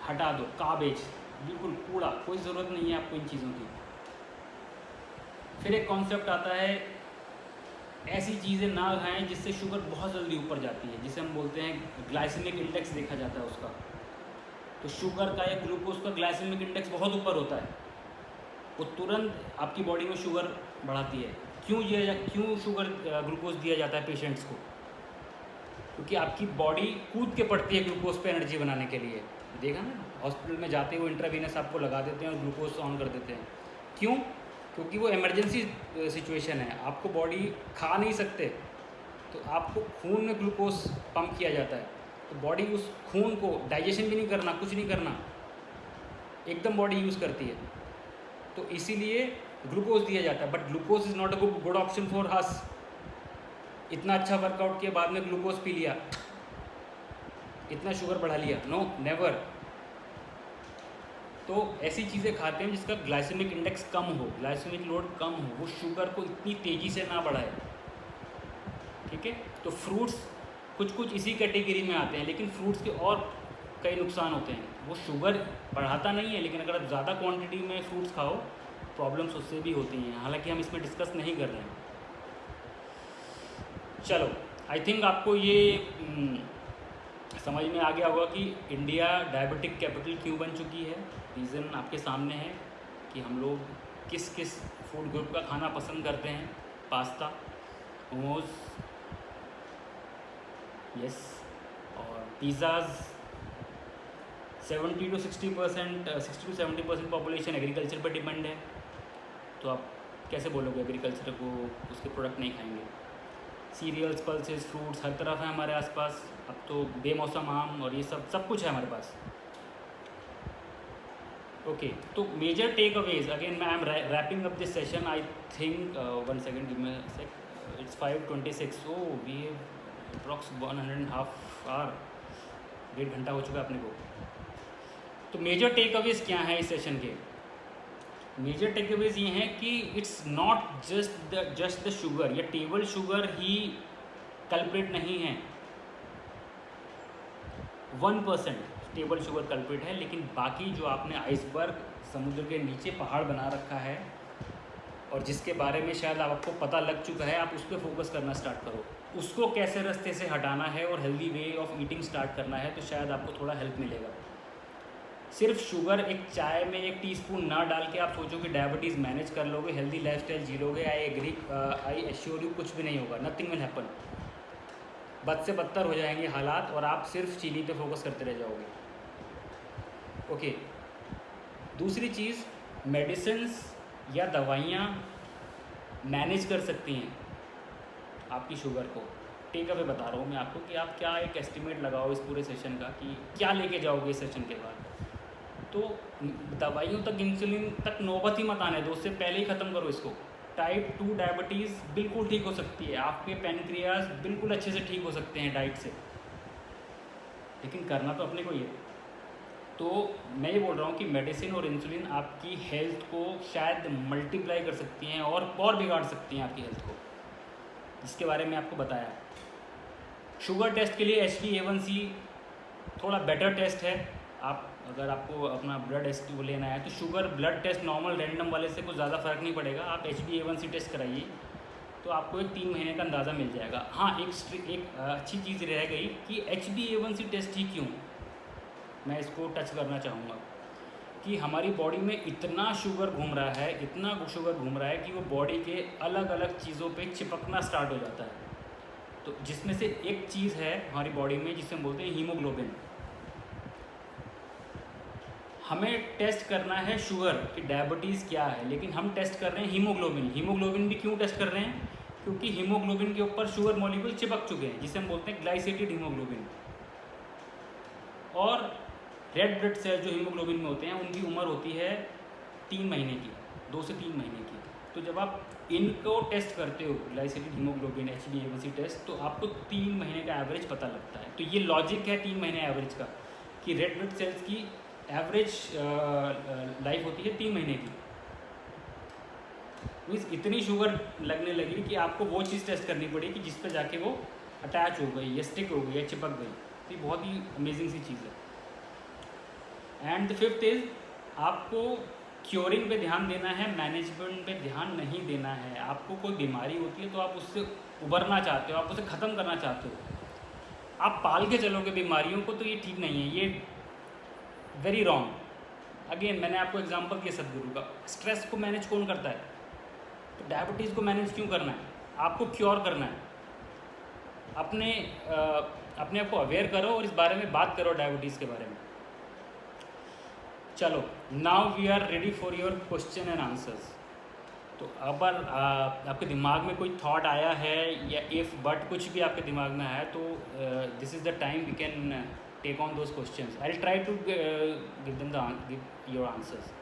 हटा दो, काबेज बिल्कुल कूड़ा, कोई ज़रूरत नहीं है आपको इन चीज़ों की। फिर एक कॉन्सेप्ट आता है, ऐसी चीज़ें ना खाएं जिससे शुगर बहुत जल्दी ऊपर जाती है, जिसे हम बोलते हैं ग्लाइसेमिक इंडेक्स देखा जाता है उसका। तो शुगर का या ग्लूकोज का ग्लाइसेमिक इंडेक्स बहुत ऊपर होता है, वो तुरंत आपकी बॉडी में शुगर बढ़ाती है। क्यों शुगर ग्लूकोज दिया जाता है पेशेंट्स को? क्योंकि आपकी बॉडी कूद के पड़ती है ग्लूकोज पे एनर्जी बनाने के लिए। देखा ना, हॉस्पिटल में जाते हुए इंट्रावीनस आपको लगा देते हैं और ग्लूकोज ऑन कर देते हैं। क्यों? क्योंकि वो इमरजेंसी सिचुएशन है, आपको बॉडी खा नहीं सकते, तो आपको खून में ग्लूकोज पंप किया जाता है, तो बॉडी उस खून को डाइजेशन भी नहीं करना, कुछ नहीं करना, एकदम बॉडी यूज़ करती है, तो इसीलिए ग्लूकोज दिया जाता है। But glucose is not a good option for us. इतना अच्छा वर्कआउट किया, बाद में ग्लूकोज पी लिया, इतना शुगर बढ़ा लिया, नो नेवर। तो ऐसी चीज़ें खाते हैं जिसका ग्लाइसेमिक इंडेक्स कम हो, ग्लाइसेमिक लोड कम हो, वो शुगर को इतनी तेज़ी से ना बढ़ाए, ठीक है। तो फ्रूट्स कुछ इसी कैटेगरी में आते हैं, लेकिन फ्रूट्स के और कई नुकसान होते हैं। वो शुगर बढ़ाता नहीं है, लेकिन अगर आप ज़्यादा क्वांटिटी में फ्रूट्स खाओ, प्रॉब्लम्स उससे भी होती हैं, हालांकि हम इसमें डिस्कस नहीं कर रहे हैं। चलो, आई थिंक आपको ये समझ में आ गया होगा कि इंडिया डायबिटिक कैपिटल क्यों बन चुकी है। रीज़न आपके सामने है कि हम लोग किस किस फूड ग्रुप का खाना पसंद करते हैं। पास्ता, मोमोज, यस, और पिज़्ज़ाज़। 70 to 70% पॉपुलेशन एग्रीकल्चर पर डिपेंड है, तो आप कैसे बोलोगे एग्रीकल्चर को उसके प्रोडक्ट नहीं खाएंगे। सीरियल्स, पल्सेस, फ्रूट्स हर तरफ है हमारे आसपास। अब तो बेमौसम आम और ये सब कुछ है हमारे पास। ओके, तो major take aways, again I am wrapping up this session. I think 1 second, give me a sec, it's 5:26। So we have approx 1.5 hour, 1.5 घंटा हो चुका है अपने को। तो मेजर टेक अवेज क्या है इस सेशन के? मेजर टेक अवेज ये हैं कि it's not just the sugar, या टेबल शुगर ही कल्प्रिट नहीं है। 1% टेबल शुगर कल्प्रिट है, लेकिन बाकी जो आपने आइसबर्ग, समुद्र के नीचे पहाड़ बना रखा है और जिसके बारे में शायद आपको पता लग चुका है, आप उस पर फोकस करना स्टार्ट करो। उसको कैसे रास्ते से हटाना है और healthy way of eating start करना है, तो शायद आपको थोड़ा हेल्प मिलेगा। सिर्फ शुगर एक चाय में 1 टीस्पून ना डाल के आप सोचो कि डायबिटीज़ मैनेज कर लोगे, हेल्दी लाइफस्टाइल जी लोगे, आई एश्योर यू कुछ भी नहीं होगा, नथिंग विल हैपन। बद से बदतर हो जाएंगे हालात और आप सिर्फ चीनी पे फोकस करते रह जाओगे। ओके, दूसरी चीज़, मेडिसिन्स या दवाइयाँ मैनेज कर सकती हैं आपकी शुगर को। टेक अवे बता रहा हूँ मैं आपको कि आप क्या एक एस्टिमेट लगाओ इस पूरे सेशन का कि क्या लेके जाओगे इस सेशन के बाद। तो दवाइयों तक, इंसुलिन तक नौबत ही मत आने दो, उससे पहले ही ख़त्म करो इसको। टाइप 2 डायबिटीज़ बिल्कुल ठीक हो सकती है, आपके पैनक्रियाज बिल्कुल अच्छे से ठीक हो सकते हैं डाइट से, लेकिन करना तो अपने को ही है। तो मैं ये बोल रहा हूँ कि मेडिसिन और इंसुलिन आपकी हेल्थ को शायद मल्टीप्लाई कर सकती हैं और बिगाड़ सकती हैं आपकी हेल्थ को, जिसके बारे में आपको बताया। शुगर टेस्ट के लिए HbA1c थोड़ा बेटर टेस्ट है। आप अगर आपको अपना ब्लड टेस्ट वो लेना है तो sugar blood test normal random वाले से कुछ ज़्यादा फ़र्क नहीं पड़ेगा। आप HbA1c टेस्ट कराइए तो आपको एक 3 महीने का अंदाज़ा मिल जाएगा। हाँ, एक अच्छी चीज़ रह गई कि HbA1c टेस्ट ही क्यों, मैं इसको टच करना चाहूँगा कि हमारी बॉडी में इतना शुगर घूम रहा है, इतना शुगर घूम रहा है कि वो बॉडी के अलग अलग चीज़ों पे चिपकना स्टार्ट हो जाता है। तो जिसमें से एक चीज़ है हमारी बॉडी में जिसे हम बोलते हैं हीमोग्लोबिन। हमें टेस्ट करना है शुगर कि डायबिटीज़ क्या है, लेकिन हम टेस्ट कर रहे हैं हीमोग्लोबिन। हीमोग्लोबिन भी क्यों टेस्ट कर रहे हैं? क्योंकि हीमोग्लोबिन के ऊपर शुगर मॉलिक्यूल चिपक चुके हैं, जिसे हम बोलते हैं ग्लाइसेटेड हीमोग्लोबिन। और रेड ब्लड सेल जो हीमोग्लोबिन में होते हैं उनकी उम्र होती है 3 महीने की, 2 से 3 महीने की। तो जब आप इनको टेस्ट करते हो ग्लाइसेटेड हीमोग्लोबिन HbA1c टेस्ट, तो आपको 3 महीने का एवरेज पता लगता है। तो ये लॉजिक है 3 महीने एवरेज का कि रेड ब्लड सेल्स की एवरेज लाइफ होती है 3 महीने की। मीन्स इतनी शुगर लगने लगी कि आपको वो चीज़ टेस्ट करनी पड़ी कि जिस पर जाके वो अटैच हो गई या स्टिक हो गई या चिपक गई। तो ये बहुत ही अमेजिंग सी चीज़ है। एंड द फिफ्थ इज़, आपको क्योरिंग पे ध्यान देना है, मैनेजमेंट पे ध्यान नहीं देना है। आपको कोई बीमारी होती है तो आप उससे उबरना चाहते हो, आप उसे ख़त्म करना चाहते हो, आप पाल के चलोगे बीमारियों को, तो ये ठीक नहीं है, ये वेरी रॉन्ग। अगेन मैंने आपको एग्जांपल दिया सदगुरु का। स्ट्रेस को मैनेज कौन करता है? तो डायबिटीज़ को मैनेज क्यों करना है? आपको क्योर करना है। अपने आप को अवेयर करो और इस बारे में बात करो, डायबिटीज़ के बारे में। चलो, now we are ready for your question and answers. तो अगर आपके दिमाग में कोई थॉट आया है या इफ़ बट कुछ भी आपके दिमाग में आया तो this is the time we can take on those questions. I will try to give your answers.